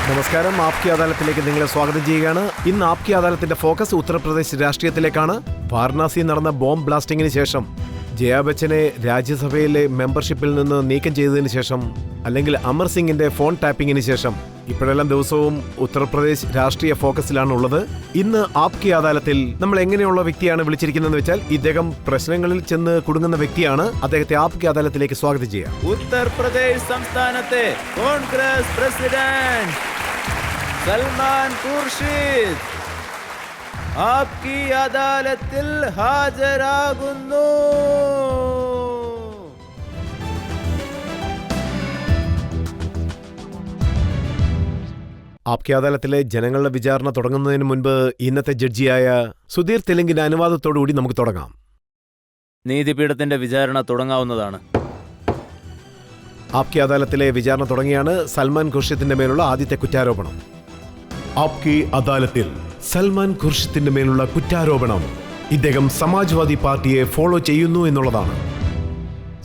നമസ്കാരം, ആപ്കി അദാലത്തിലേക്ക് നിങ്ങളെ സ്വാഗതം ചെയ്യുകയാണ്. ഇന്ന് ആപ്കി അദാലത്തിന്റെ ഫോക്കസ് ഉത്തർപ്രദേശ് രാഷ്ട്രീയത്തിലേക്കാണ്. വാരണാസിയിൽ നടന്ന ബോംബ് ബ്ലാസ്റ്റിംഗിന് ശേഷം ജയാ ബച്ചനെ രാജ്യസഭയിലെ മെമ്പർഷിപ്പിൽ നിന്ന് നീക്കം ചെയ്തതിന് ശേഷം, അല്ലെങ്കിൽ അമർ സിംഗിന്റെ ഫോൺ ടാപ്പിംഗിന് ശേഷം ഇപ്പോഴെല്ലാം ദിവസവും ഉത്തർപ്രദേശ് രാഷ്ട്രീയ ഫോക്കസിലാണുള്ളത്. ഇന്ന് ആപ്കി അദാലത്തിൽ നമ്മൾ എങ്ങനെയുള്ള വ്യക്തിയാണ് വിളിച്ചിരിക്കുന്നതെന്ന് വെച്ചാൽ, ഇദ്ദേഹം പ്രശ്നങ്ങളിൽ ചെന്ന് കുടുങ്ങുന്ന വ്യക്തിയാണ്. അദ്ദേഹത്തെ ആപ്കി അദാലത്തിലേക്ക് സ്വാഗതം ചെയ്യാം. ഉത്തർപ്രദേശ് സംസ്ഥാനത്തെ കോൺഗ്രസ് പ്രസിഡന്റ് സൽമാൻ ഖുർഷിദ് ആപ്കി അദാലത്തിൽ ഹാജരാകുന്നു. ആപ്കി അദാലത്തിലെ ജനങ്ങളുടെ വിചാരണ തുടങ്ങുന്നതിന് മുൻപ് ഇന്നത്തെ ജഡ്ജിയായ സുധീർ തെലുങ്കിന്റെ അനുവാദത്തോടുകൂടി നമുക്ക് തുടങ്ങാം. നീതിപീഠത്തിന്റെ വിചാരണ തുടങ്ങാവുന്നതാണ്. ആപ്കി അദാലത്തിലെ വിചാരണ തുടങ്ങിയാണ്. സൽമാൻ ഖുർഷിദിന്റെ മേലുള്ള ആദ്യത്തെ കുറ്റാരോപണം. ആപ്കി അദാലത്തിൽ സൽമാൻ ഖുർഷിദിന്റെ മേലുള്ള കുറ്റാരോപണം ഇദ്ദേഹം സമാജ്വാദി പാർട്ടിയെ ഫോളോ ചെയ്യുന്നു എന്നുള്ളതാണ്.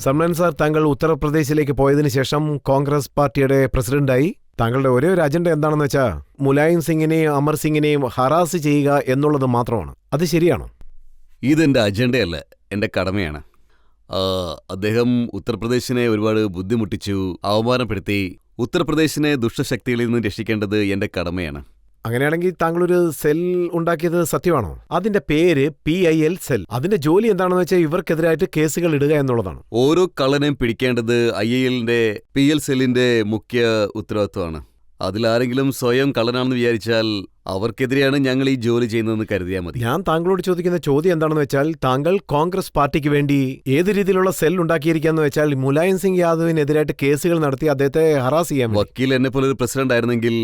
സൽമാൻ സാർ, താങ്കൾ ഉത്തർപ്രദേശിലേക്ക് പോയതിനു ശേഷം കോൺഗ്രസ് പാർട്ടിയുടെ പ്രസിഡന്റായി. താങ്കളുടെ ഒരേ ഒരു അജണ്ട എന്താണെന്ന് വെച്ചാൽ മുലായം സിംഗിനെയും അമർ സിംഗിനെയും ഹറാസ് ചെയ്യുക എന്നുള്ളത് മാത്രമാണ്. അത് ശരിയാണോ? ഇതെന്റെ അജണ്ടയല്ല, എൻ്റെ കടമയാണ്. അദ്ദേഹം ഉത്തർപ്രദേശിനെ ഒരുപാട് ബുദ്ധിമുട്ടിച്ചു, അവമാനപ്പെടുത്തി. ഉത്തർപ്രദേശിനെ ദുഷ്ടശക്തികളിൽ നിന്ന് രക്ഷിക്കേണ്ടത് എൻ്റെ കടമയാണ്. അങ്ങനെയാണെങ്കിൽ താങ്കളൊരു സെൽ ഉണ്ടാക്കിയത് സത്യമാണോ? അതിന്റെ പേര് PIL സെൽ. അതിന്റെ ജോലി എന്താണെന്ന് വെച്ചാൽ ഇവർക്കെതിരായിട്ട് കേസുകൾ ഇടുക എന്നുള്ളതാണ്. ഓരോ കള്ളനെയും പിടിക്കേണ്ടത് IILന്റെ PL സെല്ലിന്റെ മുഖ്യ ഉത്തരവാദിത്വമാണ്. അതിലാരെങ്കിലും സ്വയം കള്ളനാണെന്ന് വിചാരിച്ചാൽ അവർക്കെതിരെയാണ് ഞങ്ങൾ ഈ ജോലി ചെയ്യുന്നതെന്ന് കരുതിയാൽ മതി. ഞാൻ താങ്കളോട് ചോദിക്കുന്ന ചോദ്യം എന്താണെന്ന് വെച്ചാൽ, താങ്കൾ കോൺഗ്രസ് പാർട്ടിക്ക് വേണ്ടി ഏത് രീതിയിലുള്ള സെൽ ഉണ്ടാക്കിയിരിക്കാന്ന് വെച്ചാൽ മുലായം സിംഗ് യാദവിനെതിരായിട്ട് കേസുകൾ നടത്തി അദ്ദേഹത്തെ ഹറാസ് ചെയ്യാൻ. വക്കീൽ എന്നെ പോലെ ഒരു പ്രസിഡന്റ് ആയിരുന്നെങ്കിൽ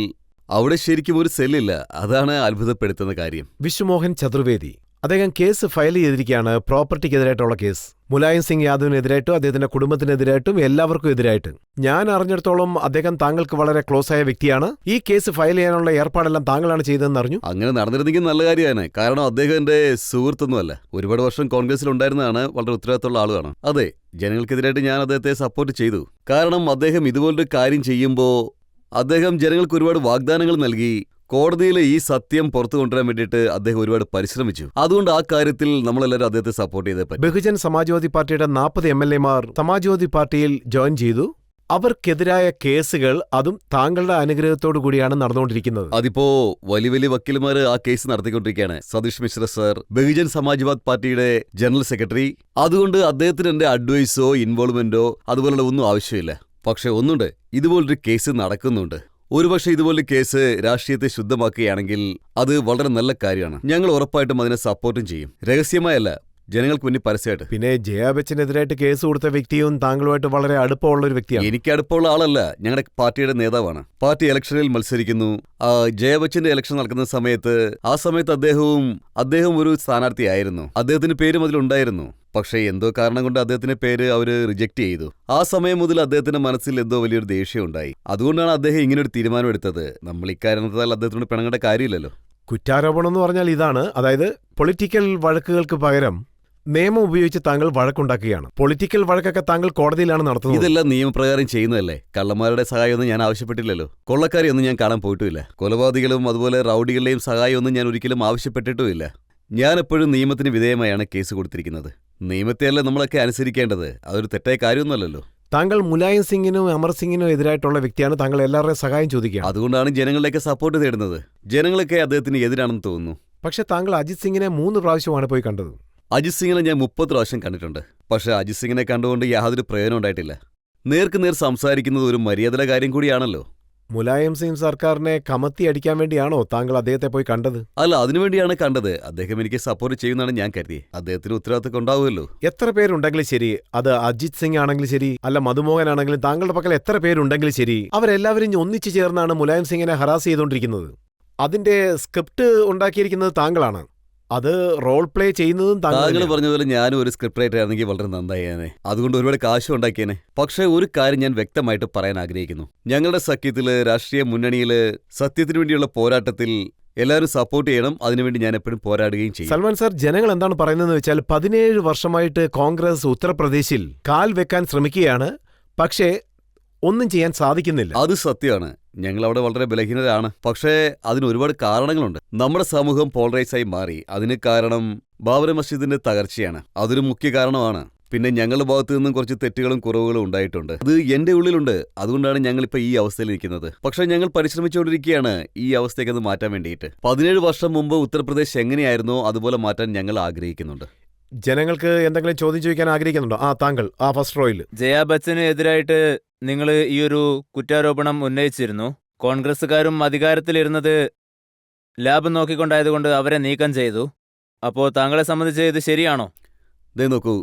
അവിടെ ശരിക്കും ഒരു സെല്ലില്ല. അതാണ് അത്ഭുതപ്പെടുത്തുന്ന കാര്യം. വിശ്വമോഹൻ ചതുർവേദി അദ്ദേഹം കേസ് ഫയൽ ചെയ്തിരിക്കുകയാണ്, പ്രോപ്പർട്ടിക്കെതിരായിട്ടുള്ള കേസ്. മുലായം സിംഗ് യാദവിനെതിരായിട്ടും അദ്ദേഹത്തിന്റെ കുടുംബത്തിനെതിരായിട്ടും എല്ലാവർക്കും എതിരായിട്ട്. ഞാൻ അറിഞ്ഞിടത്തോളം അദ്ദേഹം താങ്കൾക്ക് വളരെ ക്ലോസ് ആയ വ്യക്തിയാണ്. ഈ കേസ് ഫയൽ ചെയ്യാനുള്ള ഏർപ്പാടെല്ലാം താങ്കളാണ് ചെയ്തതെന്ന് അറിഞ്ഞു. അങ്ങനെ നടന്നിരുന്നെങ്കിൽ നല്ല കാര്യമാണ്. കാരണം അദ്ദേഹം എന്റെ സുഹൃത്തൊന്നുമല്ല, ഒരുപാട് വർഷം കോൺഗ്രസിൽ ഉണ്ടായിരുന്നതാണ്, വളരെ ഉത്തരവാദിത്തമുള്ള ആളുമാണ്. അതെ, ജനങ്ങൾക്കെതിരായിട്ട് ഞാൻ അദ്ദേഹത്തെ സപ്പോർട്ട് ചെയ്തു. കാരണം അദ്ദേഹം ഇതുപോലൊരു കാര്യം ചെയ്യുമ്പോൾ അദ്ദേഹം ജനങ്ങൾക്ക് ഒരുപാട് വാഗ്ദാനങ്ങൾ നൽകി. കോടതിയിൽ ഈ സത്യം പുറത്തു കൊണ്ടുവരാൻ വേണ്ടിയിട്ട് അദ്ദേഹം ഒരുപാട് പരിശ്രമിച്ചു. അതുകൊണ്ട് ആ കാര്യത്തിൽ നമ്മളെല്ലാവരും അദ്ദേഹത്തെ സപ്പോർട്ട് ചെയ്തേ പറ്റും. ബഹുജൻ സമാജ്വാദി പാർട്ടിയുടെ 40 MLA-മാർ സമാജ്വാദി പാർട്ടിയിൽ ജോയിൻ ചെയ്തു. അവർക്കെതിരായ കേസുകൾ അതും താങ്കളുടെ അനുഗ്രഹത്തോടു കൂടിയാണ് നടന്നുകൊണ്ടിരിക്കുന്നത്. അതിപ്പോ വലിയ വലിയ വക്കീൽമാര് ആ കേസ് നടത്തിക്കൊണ്ടിരിക്കുകയാണ്. സതീഷ് മിശ്ര സർ, ബഹുജൻ സമാജ്വാദ് പാർട്ടിയുടെ ജനറൽ സെക്രട്ടറി. അതുകൊണ്ട് അദ്ദേഹത്തിന് എന്റെ അഡ്വൈസോ ഇൻവോൾവ്മെന്റോ അതുപോലുള്ള ഒന്നും ആവശ്യമില്ല. പക്ഷെ ഒന്നുണ്ട്, ഇതുപോലൊരു കേസ് നടക്കുന്നുണ്ട്. ഒരുപക്ഷെ ഇതുപോലൊരു കേസ് രാഷ്ട്രീയത്തെ ശുദ്ധമാക്കുകയാണെങ്കിൽ അത് വളരെ നല്ല കാര്യമാണ്. ഞങ്ങൾ ഉറപ്പായിട്ടും അതിനെ സപ്പോർട്ടും ചെയ്യും. രഹസ്യമായല്ല, ജനങ്ങൾക്ക് മുന്നിൽ പരസ്യമായിട്ട്. പിന്നെ ജയാ ബച്ചനെതിരായിട്ട് കേസ് കൊടുത്ത വ്യക്തിയും താങ്കളുമായിട്ട് വളരെ അടുപ്പമുള്ള ഒരു വ്യക്തിയാണ്. എനിക്ക് അടുപ്പമുള്ള ആളല്ല, ഞങ്ങളുടെ പാർട്ടിയുടെ നേതാവാണ്. പാർട്ടി ഇലക്ഷനിൽ മത്സരിക്കുന്നു. ജയാ ബച്ചന്റെ ഇലക്ഷൻ നടക്കുന്ന സമയത്ത് ആ സമയത്ത് അദ്ദേഹം ഒരു സ്ഥാനാർത്ഥിയായിരുന്നു. അദ്ദേഹത്തിന്റെ പേരും അതിലുണ്ടായിരുന്നു. പക്ഷേ എന്തോ കാരണം കൊണ്ട് അദ്ദേഹത്തിന്റെ പേര് അവര് റിജക്ട് ചെയ്തു. ആ സമയം മുതൽ അദ്ദേഹത്തിന്റെ മനസ്സിൽ എന്തോ വലിയൊരു ദേഷ്യം ഉണ്ടായി. അതുകൊണ്ടാണ് അദ്ദേഹം ഇങ്ങനൊരു തീരുമാനം എടുത്തത്. നമ്മൾ ഇക്കാരണത്താൽ അദ്ദേഹത്തിനോട് പിണങ്ങേണ്ട കാര്യമില്ലല്ലോ. കുറ്റാരോപണം എന്ന് പറഞ്ഞാൽ ഇതാണ്. അതായത് പൊളിറ്റിക്കൽ വഴക്കുകൾക്ക് പകരം നിയമം ഉപയോഗിച്ച് താങ്കൾ വഴക്കുണ്ടാക്കുകയാണ്. പൊളിറ്റിക്കൽ വഴക്കൊക്കെ താങ്കൾ കോടതിയിലാണ് നടത്തുന്നത്. ഇതെല്ലാം നിയമപ്രകാരം ചെയ്യുന്നതല്ലേ. കള്ളന്മാരുടെ സഹായമൊന്നും ഞാൻ ആവശ്യപ്പെട്ടില്ലല്ലോ. കൊള്ളക്കാരെയൊന്നും ഞാൻ കാണാൻ പോയിട്ടുമില്ല. കൊലപാതകികളും അതുപോലെ റൌഡികളുടെയും സഹായമൊന്നും ഞാൻ ഒരിക്കലും ആവശ്യപ്പെട്ടിട്ടുമില്ല. ഞാൻ എപ്പോഴും നിയമത്തിന് വിധേയമായാണ് കേസ് കൊടുത്തിരിക്കുന്നത്. നിയമത്തെയല്ല നമ്മളൊക്കെ അനുസരിക്കേണ്ടത്. അതൊരു തെറ്റായ കാര്യമൊന്നുമല്ലല്ലോ. താങ്കൾ മുലായം സിംഗിനും അമർ സിംഗിനും എതിരായിട്ടുള്ള വ്യക്തിയാണ്. താങ്കൾ എല്ലാവരുടെയും സഹായം ചോദിക്കുക. അതുകൊണ്ടാണ് ജനങ്ങളുടെയൊക്കെ സപ്പോർട്ട് തേടുന്നത്. ജനങ്ങളൊക്കെ അദ്ദേഹത്തിന് എതിരാണെന്ന് തോന്നുന്നു. പക്ഷെ താങ്കൾ അജിത് സിംഗിനെ 3 പ്രാവശ്യമാണ് പോയി കണ്ടത്. അജിത് സിംഗിനെ ഞാൻ 30 പ്രാവശ്യം കണ്ടിട്ടുണ്ട്. പക്ഷെ അജിത് സിംഗിനെ കണ്ടുകൊണ്ട് യാതൊരു പ്രയോജനം ഉണ്ടായിട്ടില്ല. നേർക്ക് നേർ സംസാരിക്കുന്നത് ഒരു മര്യാദയുടെ കാര്യം കൂടിയാണല്ലോ. മുലായം സിംഗ് സർക്കാരിനെ കമത്തി അടിക്കാൻ വേണ്ടിയാണോ താങ്കൾ അദ്ദേഹത്തെ പോയി കണ്ടത്? അല്ല, അതിനുവേണ്ടിയാണ് കണ്ടത്. അദ്ദേഹം എനിക്ക് സപ്പോർട്ട് ചെയ്യുന്നതാണ് ഞാൻ കരുതി. അദ്ദേഹത്തിന് ഉത്തരവാദിത്തം ഉണ്ടാവുമല്ലോ. എത്ര പേരുണ്ടെങ്കിലും ശരി, അത് അജിത് സിംഗ് ആണെങ്കിലും ശരി, അല്ല മധുമോഹൻ ആണെങ്കിലും, താങ്കളുടെ പക്കൽ എത്ര പേരുണ്ടെങ്കിലും ശരി, അവരെല്ലാവരും ഒന്നിച്ചു ചേർന്നാണ് മുലായം സിംഗിനെ ഹറാസ് ചെയ്തുകൊണ്ടിരിക്കുന്നത്. അതിന്റെ സ്ക്രിപ്റ്റ് ഉണ്ടാക്കിയിരിക്കുന്നത് താങ്കളാണ്. അത് റോൾ പ്ലേ ചെയ്യുന്നതും താങ്കൾ പറഞ്ഞ പോലെ ഞാനും ഒരു സ്ക്രിപ്റ്റ് റൈറ്റർ ആണെങ്കിൽ വളരെ നന്നായേനെ. അതുകൊണ്ട് ഒരുപാട് കാശും ഉണ്ടാക്കിയേനെ. പക്ഷേ ഒരു കാര്യം ഞാൻ വ്യക്തമായിട്ട് പറയാൻ ആഗ്രഹിക്കുന്നു. ഞങ്ങളുടെ സഖ്യത്തില്, രാഷ്ട്രീയ മുന്നണിയില് സത്യത്തിനു വേണ്ടിയുള്ള പോരാട്ടത്തിൽ എല്ലാവരും സപ്പോർട്ട് ചെയ്യണം. അതിനുവേണ്ടി ഞാൻ എപ്പോഴും പോരാടുകയും ചെയ്യും. സൽമാൻ സാർ, ജനങ്ങൾ എന്താണ് പറയുന്നതെന്ന് വെച്ചാൽ 17 വർഷമായിട്ട് കോൺഗ്രസ് ഉത്തർപ്രദേശിൽ കാൽ വെക്കാൻ ശ്രമിക്കുകയാണ്. പക്ഷേ ഒന്നും ചെയ്യാൻ സാധിക്കുന്നില്ല. അത് സത്യമാണ്. ഞങ്ങൾ അവിടെ വളരെ ബലഹീനരാണ്. പക്ഷേ അതിന് ഒരുപാട് കാരണങ്ങളുണ്ട്. നമ്മുടെ സമൂഹം പോളറൈസായി മാറി. അതിന് കാരണം ബാബറി മസ്ജിദിന്റെ തകർച്ചയാണ്. അതൊരു മുഖ്യ കാരണമാണ്. പിന്നെ ഞങ്ങളുടെ ഭാഗത്തു നിന്നും കുറച്ച് തെറ്റുകളും കുറവുകളും ഉണ്ടായിട്ടുണ്ട്. അത് എന്റെ ഉള്ളിലുണ്ട്. അതുകൊണ്ടാണ് ഞങ്ങളിപ്പോൾ ഈ അവസ്ഥയിൽ ഇരിക്കുന്നത്. പക്ഷേ ഞങ്ങൾ പരിശ്രമിച്ചുകൊണ്ടിരിക്കുകയാണ് ഈ അവസ്ഥയ്ക്ക് അത് മാറ്റാൻ വേണ്ടിയിട്ട്. 17 വർഷം മുമ്പ് ഉത്തർപ്രദേശ് എങ്ങനെയായിരുന്നോ അതുപോലെ മാറ്റാൻ ഞങ്ങൾ ആഗ്രഹിക്കുന്നുണ്ട്. ജനങ്ങൾക്ക് എന്തെങ്കിലും ചോദ്യം ചോദിക്കാൻ ആഗ്രഹിക്കുന്നുണ്ടോ? താങ്കൾ ഫസ്റ്റ് റോയിൽ. ജയാ ബച്ചന് എതിരായിട്ട് നിങ്ങൾ ഈ ഒരു കുറ്റാരോപണം ഉന്നയിച്ചിരുന്നു. കോൺഗ്രസ്സുകാരും അധികാരത്തിലിരുന്നത് ലാഭം നോക്കിക്കൊണ്ടായതുകൊണ്ട് അവരെ നീക്കം ചെയ്തു. അപ്പോൾ താങ്കളെ സംബന്ധിച്ച് ഇത് ശരിയാണോ? ദേ നോക്കൂ,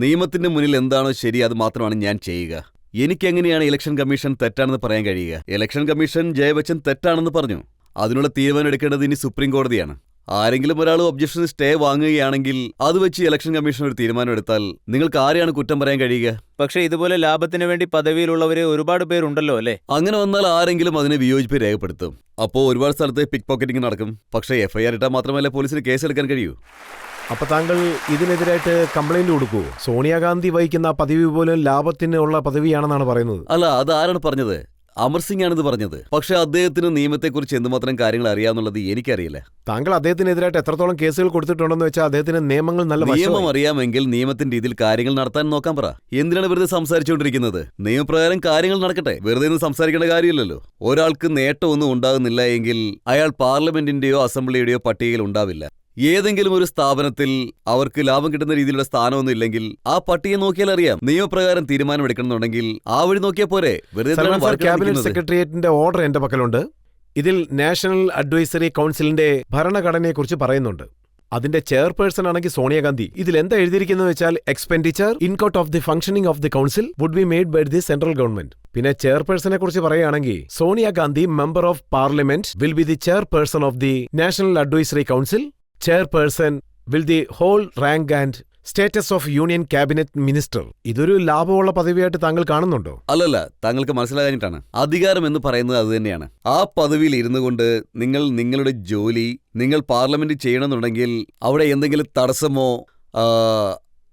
നിയമത്തിന്റെ മുന്നിൽ എന്താണോ ശരി അത് മാത്രമാണ് ഞാൻ ചെയ്യുക. എനിക്കെങ്ങനെയാണ് ഇലക്ഷൻ കമ്മീഷൻ തെറ്റാണെന്ന് പറയാൻ കഴിയുക? ഇലക്ഷൻ കമ്മീഷൻ ജയ ബച്ചൻ തെറ്റാണെന്ന് പറഞ്ഞു. അതിനുള്ള തീരുമാനം എടുക്കേണ്ടത് ഇനി സുപ്രീം കോടതിയാണ്. ആരെങ്കിലും ഒരാൾ ഒബ്ജക്ഷൻ സ്റ്റേ വാങ്ങുകയാണെങ്കിൽ അത് വെച്ച് ഇലക്ഷൻ കമ്മീഷൻ ഒരു തീരുമാനം എടുത്താൽ നിങ്ങൾക്ക് ആരെയാണ് കുറ്റം പറയാൻ കഴിയുക? പക്ഷേ ഇതുപോലെ ലാഭത്തിന് വേണ്ടി പദവിയിലുള്ളവര് ഒരുപാട് പേരുണ്ടല്ലോ അല്ലേ? അങ്ങനെ വന്നാൽ ആരെങ്കിലും അതിന് വിയോജിപ്പ് രേഖപ്പെടുത്തും. അപ്പോൾ ഒരുപാട് സ്ഥലത്ത് പിക്ക് പോക്കറ്റിംഗ് നടക്കും. പക്ഷേ FIR ഇട്ടാൽ മാത്രമല്ല പോലീസിന് കേസെടുക്കാൻ കഴിയൂ. അപ്പൊ താങ്കൾ ഇതിനെതിരായിട്ട് കംപ്ലൈന്റ് കൊടുക്കൂ? സോണിയാഗാന്ധി വഹിക്കുന്ന പദവി പോലും ലാഭത്തിനുള്ള പദവിയാണെന്നാണ് പറയുന്നത്. അല്ല, അത് ആരാണ് പറഞ്ഞത്? അമർ സിംഗ് ആണിത് പറഞ്ഞത്. പക്ഷെ അദ്ദേഹത്തിന് നിയമത്തെക്കുറിച്ച് എന്തുമാത്രം കാര്യങ്ങൾ അറിയാന്നുള്ളത് എനിക്കറിയില്ല. താങ്കൾ അദ്ദേഹത്തിനെതിരായിട്ട് എത്രത്തോളം കേസുകൾ കൊടുത്തിട്ടുണ്ടെന്ന് വെച്ചാൽ അദ്ദേഹത്തിന് നിയമങ്ങൾ നല്ല നിയമം അറിയാമെങ്കിൽ നിയമത്തിന്റെ രീതിയിൽ കാര്യങ്ങൾ നടത്താൻ നോക്കാൻ പറ. എന്തിനാണ് വെറുതെ സംസാരിച്ചുകൊണ്ടിരിക്കുന്നത്? നിയമപ്രകാരം കാര്യങ്ങൾ നടക്കട്ടെ. വെറുതെ ഒന്നും സംസാരിക്കേണ്ട കാര്യമില്ലല്ലോ. ഒരാൾക്ക് നേട്ടമൊന്നും ഉണ്ടാകുന്നില്ല എങ്കിൽ അയാൾ പാർലമെന്റിന്റെയോ അസംബ്ലിയുടെയോ പട്ടികയിൽ ഉണ്ടാവില്ല. ഏതെങ്കിലും ഒരു സ്ഥാപനത്തിൽ അവർക്ക് ലാഭം കിട്ടുന്ന രീതിയിലുള്ള സ്ഥാനമൊന്നും ഇല്ലെങ്കിൽ ആ പട്ടിക നോക്കിയാൽ അറിയാം. നിയമപ്രകാരം തീരുമാനം എടുക്കണമെന്നുണ്ടെങ്കിൽ ആ വഴി നോക്കിയാൽ പോരെ. ക്യാബിനറ്റ് സെക്രട്ടേറിയറ്റിന്റെ ഓർഡർ എന്റെ പക്കലുണ്ട്. ഇതിൽ നാഷണൽ അഡ്വൈസറി കൗൺസിലിന്റെ ഭരണഘടനയെക്കുറിച്ച് പറയുന്നുണ്ട്. അതിന്റെ ചെയർപേഴ്സൺ ആണെങ്കിൽ സോണിയാഗാന്ധി. ഇതിൽ എന്താ എഴുതിയിരിക്കുന്നത് വെച്ചാൽ expenditure ഇൻകോട്ട് of the functioning of the council would be made by the central government. പിന്നെ ചെയർപേഴ്സണെ കുറിച്ച് പറയുകയാണെങ്കിൽ Sonia Gandhi member of parliament will be the chairperson of the national advisory council. Chairperson will the whole rank and status of union cabinet minister. ഇതൊരു ലാഭമുള്ള പദവിയായിട്ട് താങ്കൾ കാണുന്നുണ്ടോ? അല്ലല്ല, താങ്കൾക്ക് മനസ്സിലാകാനിട്ടാണ്. അധികാരം എന്ന് പറയുന്നത് അത് തന്നെയാണ്. ആ പദവിയിൽ ഇരുന്നു കൊണ്ട് നിങ്ങൾ നിങ്ങളുടെ ജോലി നിങ്ങൾ പാർലമെന്റിൽ ചെയ്യണമെന്നുണ്ടെങ്കിൽ അവിടെ എന്തെങ്കിലും തടസ്സമോ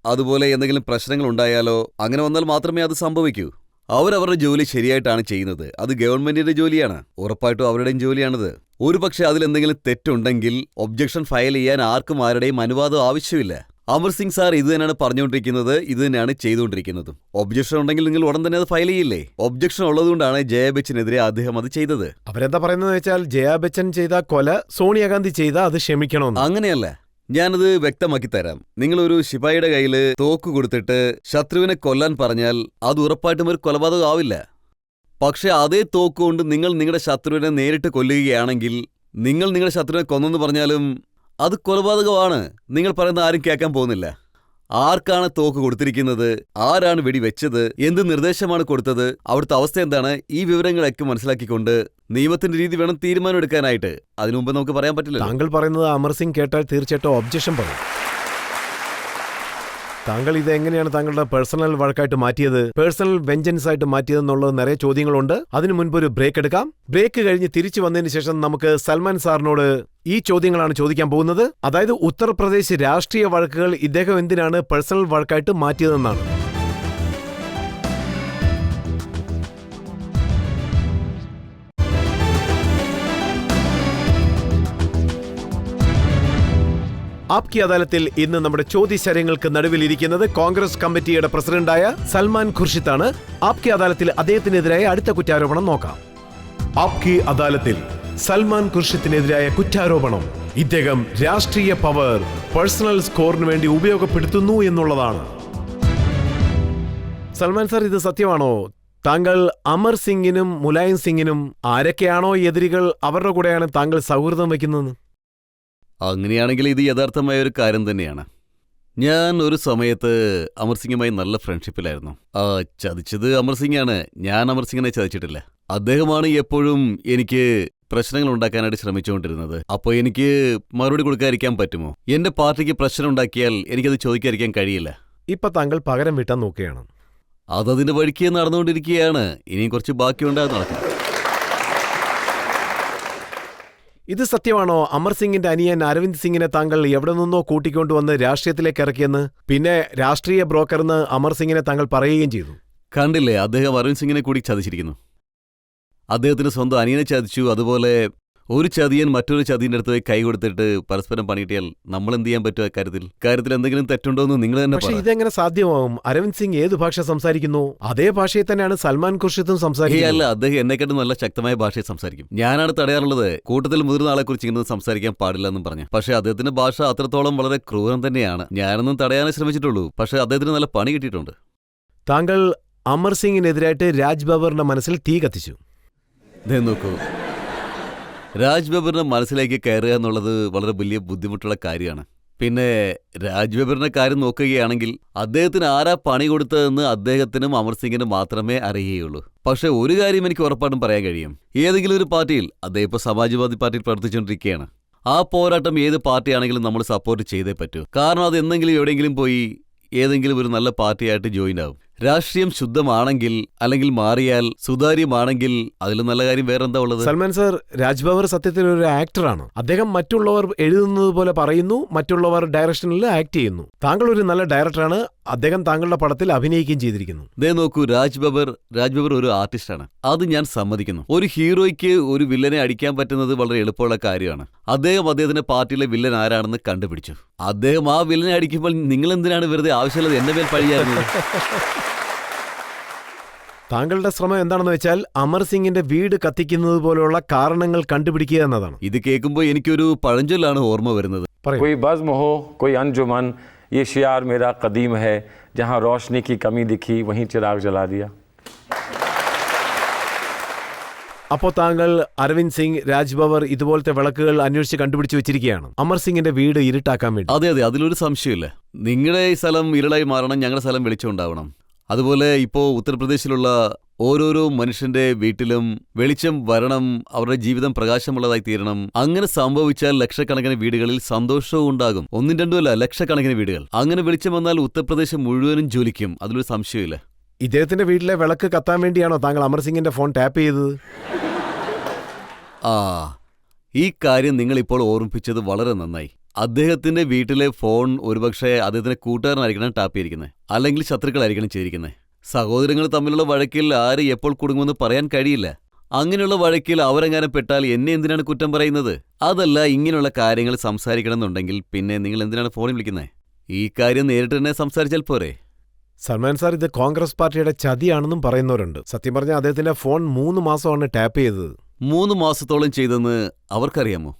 അതുപോലെ എന്തെങ്കിലും പ്രശ്നങ്ങൾ ഉണ്ടായാലോ അങ്ങനെ വന്നാൽ മാത്രമേ അത് സംഭവിക്കൂ. അവരവരുടെ ജോലി ശരിയായിട്ടാണ് ചെയ്യുന്നത്. അത് ഗവൺമെന്റിന്റെ ജോലിയാണ്. ഉറപ്പായിട്ടും അവരുടെയും ജോലിയാണിത്. ഒരുപക്ഷെ അതിലെന്തെങ്കിലും തെറ്റുണ്ടെങ്കിൽ ഒബ്ജക്ഷൻ ഫയൽ ചെയ്യാൻ ആർക്കും ആരുടെയും അനുവാദം ആവശ്യമില്ല. അമർ സിംഗ് സാർ ഇത് തന്നെയാണ് പറഞ്ഞുകൊണ്ടിരിക്കുന്നത്, ഇത് തന്നെയാണ് ചെയ്തുകൊണ്ടിരിക്കുന്നതും. ഒബ്ജക്ഷൻ ഉണ്ടെങ്കിൽ നിങ്ങൾ ഉടൻ തന്നെ അത് ഫയൽ ചെയ്യില്ലേ? ഒബ്ജക്ഷൻ ഉള്ളതുകൊണ്ടാണ് ജയ ബച്ചനെതിരെ അദ്ദേഹം അത് ചെയ്തത്. അവരെന്താ പറയുന്നത് വെച്ചാൽ ജയ ബച്ചൻ ചെയ്ത കൊല സോണിയാഗാന്ധി ചെയ്ത അത് ക്ഷമിക്കണമെന്ന്. അങ്ങനെയല്ല, ഞാനത് വ്യക്തമാക്കി തരാം. നിങ്ങളൊരു ശിപായിയുടെ കയ്യിൽ തോക്ക് കൊടുത്തിട്ട് ശത്രുവിനെ കൊല്ലാൻ പറഞ്ഞാൽ അത് ഉറപ്പായിട്ടും ഒരു കൊലപാതകം ആവില്ല. പക്ഷെ അതേ തോക്കുകൊണ്ട് നിങ്ങൾ നിങ്ങളുടെ ശത്രുവിനെ നേരിട്ട് കൊല്ലുകയാണെങ്കിൽ നിങ്ങൾ നിങ്ങളുടെ ശത്രുവിനെ കൊന്നെന്ന് പറഞ്ഞാലും അത് കൊലപാതകമാണ്. നിങ്ങൾ പറയുന്ന ആരും കേൾക്കാൻ പോകുന്നില്ല. ആർക്കാണ് തോക്ക് കൊടുത്തിരിക്കുന്നത്, ആരാണ് വെടിവെച്ചത്, എന്ത് നിർദ്ദേശമാണ് കൊടുത്തത്, അവിടുത്തെ അവസ്ഥ എന്താണ്, ഈ വിവരങ്ങളൊക്കെ മനസ്സിലാക്കിക്കൊണ്ട് നിയമത്തിന്റെ രീതി വേണം തീരുമാനം എടുക്കാനായിട്ട്. അതിനു മുമ്പ് നമുക്ക് പറയാൻ പറ്റില്ല. താങ്കൾ പറയുന്നത് അമർ സിംഗ് കേട്ടാൽ തീർച്ചയായിട്ടും ഒബ്ജക്ഷൻ പറയും. താങ്കൾ ഇത് എങ്ങനെയാണ് താങ്കളുടെ പേഴ്സണൽ വഴക്കായിട്ട് മാറ്റിയത്, പേഴ്സണൽ വെഞ്ചൻസ് ആയിട്ട് മാറ്റിയതെന്നുള്ളത് നിറയെ ചോദ്യങ്ങളുണ്ട്. അതിനു മുൻപ് ഒരു ബ്രേക്ക് എടുക്കാം. ബ്രേക്ക് കഴിഞ്ഞ് തിരിച്ചു വന്നതിന് ശേഷം നമുക്ക് സൽമാൻ സാറിനോട് ഈ ചോദ്യങ്ങളാണ് ചോദിക്കാൻ പോകുന്നത്. അതായത് ഉത്തർപ്രദേശ് രാഷ്ട്രീയ വഴക്കുകൾ ഇദ്ദേഹം എന്തിനാണ് പേഴ്സണൽ വഴക്കായിട്ട് മാറ്റിയതെന്നാണ്. ആപ്കി അദാലത്തിൽ ഇന്ന് നമ്മുടെ ചോദ്യശരങ്ങൾക്ക് നടുവിലിരിക്കുന്നത് കോൺഗ്രസ് കമ്മിറ്റിയുടെ പ്രസിഡന്റായ സൽമാൻ ഖുർഷിദാണ്. ആപ്കി അദാലത്തിൽ അദ്ദേഹത്തിനെതിരായ അടുത്ത കുറ്റാരോപണം നോക്കാം. ആപ്കി അദാലത്തിൽ സൽമാൻ ഖുർഷിദിനെതിരായ കുറ്റാരോപണം ഇദ്ദേഹം രാഷ്ട്രീയ പവർ പേഴ്സണൽ സ്കോറിന് വേണ്ടി ഉപയോഗപ്പെടുത്തുന്നു എന്നുള്ളതാണ്. സൽമാൻ സാർ, ഇത് സത്യമാണോ? താങ്കൾ അമർ സിംഗിനും മുലായം സിംഗിനും ആരൊക്കെയാണോ എതിരികൾ അവരുടെ കൂടെയാണ് താങ്കൾ സൗഹൃദം വയ്ക്കുന്നത്? അങ്ങനെയാണെങ്കിൽ ഇത് യഥാർത്ഥമായ ഒരു കാര്യം തന്നെയാണ്. ഞാൻ ഒരു സമയത്ത് അമർ സിംഗുമായി നല്ല ഫ്രണ്ട്ഷിപ്പിലായിരുന്നു. ചതിച്ചത് അമർ സിംഗാണ്, ഞാൻ അമർ സിംഗിനെ ചതിച്ചിട്ടില്ല. അദ്ദേഹമാണ് എപ്പോഴും എനിക്ക് പ്രശ്നങ്ങൾ ഉണ്ടാക്കാനായിട്ട് ശ്രമിച്ചുകൊണ്ടിരുന്നത്. അപ്പോൾ എനിക്ക് മറുപടി കൊടുക്കാതിരിക്കാൻ പറ്റുമോ? എന്റെ പാർട്ടിക്ക് പ്രശ്നം ഉണ്ടാക്കിയാൽ എനിക്കത് ചോദിക്കാതിരിക്കാൻ കഴിയില്ല. ഇപ്പൊ താങ്കൾ പകരം വീട്ടാൻ നോക്കുകയാണ്. അതതിന്റെ വഴിക്ക് നടന്നുകൊണ്ടിരിക്കുകയാണ്. ഇനിയും കുറച്ച് ബാക്കിയുണ്ട്, അത് നടക്കും. ഇത് സത്യമാണോ? അമർ സിംഗിന്റെ അനിയൻ അരവിന്ദ് സിംഗിനെ താങ്കൾ എവിടെ നിന്നോ കൂട്ടിക്കൊണ്ടുവന്ന് രാഷ്ട്രീയത്തിലേക്ക് ഇറക്കിയെന്ന്, പിന്നെ രാഷ്ട്രീയ ബ്രോക്കർന്ന് അമർ സിംഗിനെ താങ്കൾ പറയുകയും ചെയ്തു. കണ്ടില്ലേ, അദ്ദേഹം അരവിന്ദ് സിംഗിനെ കൂടി ചതിച്ചിരിക്കുന്നു. അദ്ദേഹത്തിന് സ്വന്തം അനിയനെ ചതിച്ചു. അതുപോലെ ഒരു ചതിയൻ മറ്റൊരു ചതിയന്റെ അടുത്ത് പോയി കൈ കൊടുത്തിട്ട് പരസ്പരം പണിയിട്ടിയാൽ നമ്മൾ എന്ത് ചെയ്യാൻ പറ്റും? കാര്യത്തിൽ എന്തെങ്കിലും തെറ്റുണ്ടോ എന്ന് നിങ്ങൾ തന്നെ പക്ഷെ പറ. ഇതെങ്ങനെ സാധ്യമാവും? അരവിന്ദ് സിംഗ് ഏത് ഭാഷ സംസാരിക്കുന്നു? അതേ ഭാഷയിൽ തന്നെയാണ് സൽമാൻ ഖുർഷിദും അല്ല, സംസാരിക്കുന്നത്. അദ്ദേഹം എന്നെക്കാട്ടും നല്ല ശക്തമായ ഭാഷയിൽ സംസാരിക്കും. ഞാനാണ് തടയാറുള്ളത്. കൂട്ടത്തിൽ മുതിർന്ന ആളെ കുറിച്ച് ഇങ്ങനെ സംസാരിക്കാൻ പാടില്ല എന്നും പറഞ്ഞു. പക്ഷെ അദ്ദേഹത്തിന്റെ ഭാഷ അത്രത്തോളം വളരെ ക്രൂരം തന്നെയാണ്. ഞാനൊന്നും തടയാനേ ശ്രമിച്ചിട്ടുള്ളൂ. പക്ഷെ അദ്ദേഹത്തിന് നല്ല പണി കിട്ടിയിട്ടുണ്ട്. താങ്കൾ അമർ സിംഗിനെതിരായിട്ട് രാജ് ബബ്ബറിന്റെ മനസ്സിൽ തീ കത്തിച്ചു. ദേ നോക്കൂ, രാജ് ബബ്ബറിന്റെ മനസ്സിലേക്ക് കയറുക എന്നുള്ളത് വളരെ വലിയ ബുദ്ധിമുട്ടുള്ള കാര്യമാണ്. പിന്നെ രാജ് ബബ്ബറിന്റെ കാര്യം നോക്കുകയാണെങ്കിൽ അദ്ദേഹത്തിന് ആരാ പണി കൊടുത്തതെന്ന് അദ്ദേഹത്തിനും അമർ സിംഗിനും മാത്രമേ അറിയുകയുള്ളൂ. പക്ഷെ ഒരു കാര്യം എനിക്ക് ഉറപ്പായിട്ടും പറയാൻ കഴിയും. ഏതെങ്കിലും ഒരു പാർട്ടിയിൽ, അദ്ദേഹം ഇപ്പോൾ സമാജ്വാദി പാർട്ടിയിൽ പ്രവർത്തിച്ചുകൊണ്ടിരിക്കുകയാണ്, ആ പോരാട്ടം ഏത് പാർട്ടിയാണെങ്കിലും നമ്മൾ സപ്പോർട്ട് ചെയ്തേ പറ്റൂ. കാരണം അത് എന്തെങ്കിലും എവിടെയെങ്കിലും പോയി ഏതെങ്കിലും ഒരു നല്ല പാർട്ടിയായിട്ട് ജോയിൻ ആവും. രാഷ്ട്രീയം ശുദ്ധമാണെങ്കിൽ, അല്ലെങ്കിൽ മാറിയാൽ സുതാര്യമാണെങ്കിൽ അതിൽ നല്ല കാര്യം വേറെന്താ ഉള്ളത്? സൽമാൻ സർ, രാജ് ബബ്ബർ സത്യത്തിൽ ഒരു ആക്ടറാണ്. അദ്ദേഹം മറ്റുള്ളവർ എഴുതുന്നത് പോലെ പറയുന്നു, മറ്റുള്ളവർ ഡയറക്ഷനിൽ ആക്ട് ചെയ്യുന്നു. താങ്കൾ ഒരു നല്ല ഡയറക്ടറാണ്. അദ്ദേഹം താങ്കളുടെ പടത്തിൽ അഭിനയിക്കുകയും ചെയ്തിരിക്കുന്നു. ദേ നോക്കൂ, രാജ് ബബ്ബർ ഒരു ആർട്ടിസ്റ്റാണ്. അത് ഞാൻ സമ്മതിക്കുന്നു. ഒരു ഹീറോയ്ക്ക് ഒരു വില്ലനെ അടിക്കാൻ പറ്റുന്നത് വളരെ എളുപ്പമുള്ള കാര്യമാണ്. അദ്ദേഹത്തിന്റെ പാർട്ടിയിലെ വില്ലൻ ആരാണെന്ന് കണ്ടുപിടിച്ചു. അദ്ദേഹം ആ വില്ലനെ അടിക്കുമ്പോൾ നിങ്ങൾ എന്തിനാണ് വെറുതെ ആവശ്യമുള്ളത് എന്റെ മേൽ പഴിയായിരുന്നു? താങ്കളുടെ ശ്രമം എന്താണെന്ന് വെച്ചാൽ അമർ സിംഗിന്റെ വീട് കത്തിക്കുന്നത് പോലെയുള്ള കാരണങ്ങൾ കണ്ടുപിടിക്കുക എന്നതാണ്. ഇത് കേൾക്കുമ്പോൾ എനിക്കൊരു പഴഞ്ചൊല്ലാണ് ഓർമ്മ വരുന്നത്. പറയൂ. कोई बज़्म हो, कोई अंजुमन, ये शियार मेरा कदीम है, जहाँ रोशनी की कमी दिखी वहीं चिराग जला दिया. അപ്പോൾ താങ്കൾ അരവിന്ദ് സിംഗ്, രാജ് ബബ്ബർ ഇതുപോലത്തെ വിളക്കുകൾ അന്വേഷിച്ച് കണ്ടുപിടിച്ച് വെച്ചിരിക്കുകയാണ് അമർ സിംഗിന്റെ വീട് ഇരുട്ടാക്കാൻ വേണ്ടി. അതെ, അതിലൊരു സംശയമില്ല. നിങ്ങളുടെ ഈ സ്ഥലം ഇരുളായി മാറണം, ഞങ്ങളുടെ സ്ഥലം വെളിച്ചമുണ്ടാവണം. അതുപോലെ ഇപ്പോൾ ഉത്തർപ്രദേശിലുള്ള ഓരോരോ മനുഷ്യന്റെ വീട്ടിലും വെളിച്ചം വരണം, അവരുടെ ജീവിതം പ്രകാശമുള്ളതായി തീരണം. അങ്ങനെ സംഭവിച്ചാൽ ലക്ഷക്കണക്കിന് വീടുകളിൽ സന്തോഷവും ഉണ്ടാകും. ഒന്നും രണ്ടുമല്ല, ലക്ഷക്കണക്കിന് വീടുകൾ. അങ്ങനെ വെളിച്ചം വന്നാൽ ഉത്തർപ്രദേശ് മുഴുവനും ജ്വലിക്കും. അതിലൊരു സംശയമില്ല. ഇദ്ദേഹത്തിന്റെ വീട്ടിലെ വിളക്ക് കത്താൻ വേണ്ടിയാണോ താങ്കൾ അമർ സിംഗിന്റെ ഫോൺ ടാപ്പ് ചെയ്തത്? ആ, ഈ കാര്യം നിങ്ങളിപ്പോൾ ഓർമ്മിപ്പിച്ചത് വളരെ നന്നായി. അദ്ദേഹത്തിന്റെ വീട്ടിലെ ഫോൺ ഒരുപക്ഷെ അദ്ദേഹത്തിന്റെ കൂട്ടുകാരനായിരിക്കണം ടാപ്പ് ചെയ്തിരിക്കുന്നത്, അല്ലെങ്കിൽ ശത്രുക്കളായിരിക്കണം ചെയ്തിരിക്കുന്നത്. സഹോദരങ്ങൾ തമ്മിലുള്ള വഴക്കിൽ ആര് എപ്പോൾ കുടുങ്ങുമെന്ന് പറയാൻ കഴിയില്ല. അങ്ങനെയുള്ള വഴക്കിൽ അവരെങ്ങാനും പെട്ടാൽ എന്നെ എന്തിനാണ് കുറ്റം പറയുന്നത്? അതല്ല, ഇങ്ങനെയുള്ള കാര്യങ്ങൾ സംസാരിക്കണമെന്നുണ്ടെങ്കിൽ പിന്നെ നിങ്ങൾ എന്തിനാണ് ഫോണിൽ വിളിക്കുന്നത്? ഈ കാര്യം നേരിട്ട് തന്നെ സംസാരിച്ചാൽ പോരെ? സൽമാൻ സാർ, ഇത് കോൺഗ്രസ് പാർട്ടിയുടെ ചതിയാണെന്നും പറയുന്നവരുണ്ട്. സത്യം പറഞ്ഞാൽ അദ്ദേഹത്തിന്റെ ഫോൺ 3 മാസമാണ് ടാപ്പ് ചെയ്തത്. 3 മാസത്തോളം ചെയ്തെന്ന് അവർക്കറിയാമോ?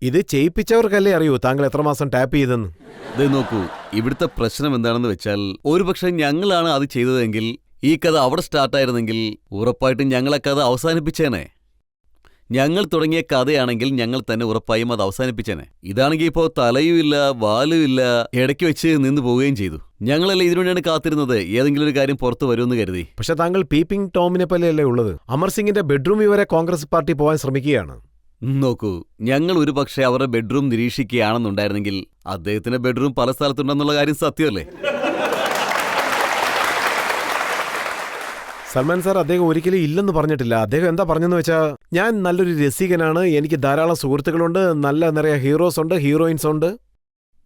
ഇത് ചെയ്യിപ്പിച്ചവർക്കല്ലേ അറിയൂ താങ്കൾ എത്ര മാസം ടാപ്പ് ചെയ്തെന്ന്. ഇത് നോക്കൂ, ഇവിടുത്തെ പ്രശ്നം എന്താണെന്ന് വെച്ചാൽ ഒരുപക്ഷെ ഞങ്ങളാണ് അത് ചെയ്തതെങ്കിൽ, ഈ കഥ അവിടെ സ്റ്റാർട്ടായിരുന്നെങ്കിൽ ഉറപ്പായിട്ടും ഞങ്ങളെ കഥ അവസാനിപ്പിച്ചേനെ. ഞങ്ങൾ തുടങ്ങിയ കഥയാണെങ്കിൽ ഞങ്ങൾ തന്നെ ഉറപ്പായും അത് അവസാനിപ്പിച്ചേനെ. ഇതാണെങ്കിൽ ഇപ്പോൾ തലയുമില്ല വാലുമില്ല, ഇടയ്ക്ക് വെച്ച് നിന്ന് പോവുകയും ചെയ്തു. ഞങ്ങളല്ലേ ഇതിനുവേണ്ടിയാണ് കാത്തിരുന്നത്, ഏതെങ്കിലും ഒരു കാര്യം പുറത്തു വരുമെന്ന് കരുതി. പക്ഷെ താങ്കൾ പീപ്പിംഗ് ടോമിനെ പോലെയല്ലേ ഉള്ളത്. അമർ സിംഗിന്റെ ബെഡ്റൂമിൽ വരെ കോൺഗ്രസ് പാർട്ടി പോകാൻ ശ്രമിക്കുകയാണ്. നോക്കൂ, ഞങ്ങൾ ഒരു പക്ഷേ അവരുടെ ബെഡ്റൂം നിരീക്ഷിക്കുകയാണെന്നുണ്ടായിരുന്നെങ്കിൽ അദ്ദേഹത്തിന്റെ ബെഡ്റൂം പല സ്ഥലത്തുണ്ടെന്നുള്ള കാര്യം സത്യമല്ലേ? സൽമാൻ സാർ, അദ്ദേഹം ഒരിക്കലും ഇല്ലെന്ന് പറഞ്ഞിട്ടില്ല. അദ്ദേഹം എന്താ പറഞ്ഞെന്ന് വെച്ചാൽ, ഞാൻ നല്ലൊരു രസികനാണ്, എനിക്ക് ധാരാളം സുഹൃത്തുക്കളുണ്ട്, നിറയെ ഹീറോസ് ഉണ്ട്, ഹീറോയിൻസ് ഉണ്ട്.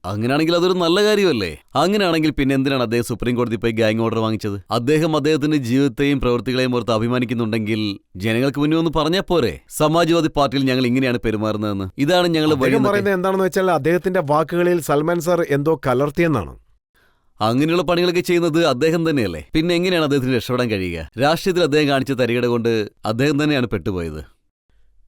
അങ്ങനെയാണെങ്കിൽ അതൊരു നല്ല കാര്യമല്ലേ? അങ്ങനെയാണെങ്കിൽ പിന്നെ എന്തിനാണ് അദ്ദേഹം സുപ്രീം കോടതി പോയി ഗാങ് ഓർഡർ വാങ്ങിച്ചത്? അദ്ദേഹത്തിന്റെ ജീവിതത്തെയും പ്രവൃത്തികളെയും ഓർത്ത് അഭിമാനിക്കുന്നുണ്ടെങ്കിൽ ജനങ്ങൾക്ക് മുന്നേ ഒന്ന് പറഞ്ഞാൽ പോരെ, സമാജ്വാദി പാർട്ടിയിൽ ഞങ്ങൾ ഇങ്ങനെയാണ് പെരുമാറുന്നതെന്ന്. ഇതാണ് ഞങ്ങൾ പറയുന്നത് എന്താണെന്ന് വെച്ചാൽ, അദ്ദേഹത്തിന്റെ വാക്കുകളിൽ സൽമാൻ സാർ എന്തോ കലർത്തിയെന്നാണ്. അങ്ങനെയുള്ള പണികളൊക്കെ ചെയ്യുന്നത് അദ്ദേഹം തന്നെയല്ലേ? പിന്നെ എങ്ങനെയാണ് അദ്ദേഹത്തിന് രക്ഷപ്പെടാൻ കഴിയുക? രാഷ്ട്രീയത്തിൽ അദ്ദേഹം കാണിച്ച തരികട കൊണ്ട് അദ്ദേഹം തന്നെയാണ് പെട്ടുപോയത്.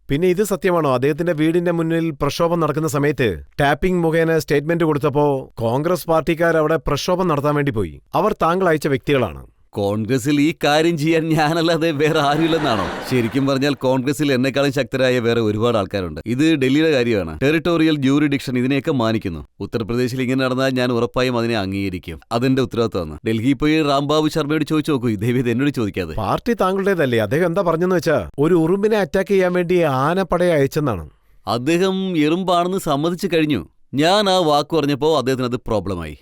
പിന്നെ ഇത് സത്യമാണോ? അദ്ദേഹത്തിന്റെ വീടിന്റെ മുന്നിൽ പ്രക്ഷോഭം നടക്കുന്ന സമയത്ത് ടാപ്പിംഗ് മുഖേന സ്റ്റേറ്റ്മെന്റ് കൊടുത്തപ്പോ കോൺഗ്രസ് പാർട്ടിക്കാർ അവിടെ പ്രക്ഷോഭം നടത്താൻ വേണ്ടി പോയി. അവർ താങ്കൾ അയച്ച വ്യക്തികളാണ്. കോൺഗ്രസിൽ ഈ കാര്യം ചെയ്യാൻ ഞാനല്ലാതെ വേറെ ആരുമില്ലെന്നാണോ? ശരിക്കും പറഞ്ഞാൽ കോൺഗ്രസിൽ എന്നെക്കാളും ശക്തരായ വേറെ ഒരുപാട് ആൾക്കാരുണ്ട്. ഇത് ഡൽഹിയുടെ കാര്യമാണ്. ടെറിട്ടോറിയൽ ജൂറിഡിക്ഷൻ ഇതിനെയൊക്കെ മാനിക്കുന്നു. ഉത്തർപ്രദേശിൽ ഇങ്ങനെ നടന്നാൽ ഞാൻ ഉറപ്പായും അതിനെ അംഗീകരിക്കും. അതെന്റെ ഉത്തരവാദിത്തമാണ്. ഡൽഹിയിൽ പോയി റാംബാബു ശർമ്മയോട് ചോദിച്ചു നോക്കൂ, ഇദ്ദേഹം എന്നോട് ചോദിക്കാതെ. പാർട്ടി താങ്കളുടേതല്ലേ? അദ്ദേഹം എന്താ പറഞ്ഞെന്ന് വെച്ചാൽ, ഒരു ഉറുമ്പിനെ അറ്റാക്ക് ചെയ്യാൻ വേണ്ടി ആനപ്പടയെ അയച്ചെന്നാണ്. അദ്ദേഹം എറുമ്പാണെന്ന് സമ്മതിച്ചു കഴിഞ്ഞു. ഞാൻ ആ വാക്ക് പറഞ്ഞപ്പോൾ അദ്ദേഹത്തിന് അത് പ്രോബ്ലമായി.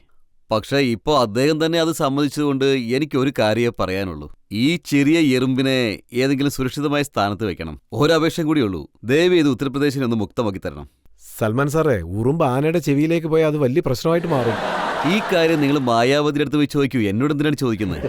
പക്ഷേ ഇപ്പോൾ അദ്ദേഹം തന്നെ അത് സമ്മതിച്ചതുകൊണ്ട് എനിക്കൊരു കാര്യമേ പറയാനുള്ളൂ. ഈ ചെറിയ എറുമ്പിനെ ഏതെങ്കിലും സുരക്ഷിതമായ സ്ഥാനത്ത് വെക്കണം. ഒരപേക്ഷയും കൂടിയുള്ളൂ. ദയവ് ചെയ്ത് ഉത്തർപ്രദേശിനെ ഒന്ന് മുക്തമാക്കി തരണം. സൽമാൻ സാറേ, ഉറുമ്പ് ആനയുടെ ചെവിയിലേക്ക് പോയാൽ അത് വലിയ പ്രശ്നമായിട്ട് മാറും. ഈ കാര്യം നിങ്ങൾ മായാവതിയുടെ അടുത്ത് പോയി ചോദിക്കൂ, എന്നോട് എന്തിനാണ് ചോദിക്കുന്നത്?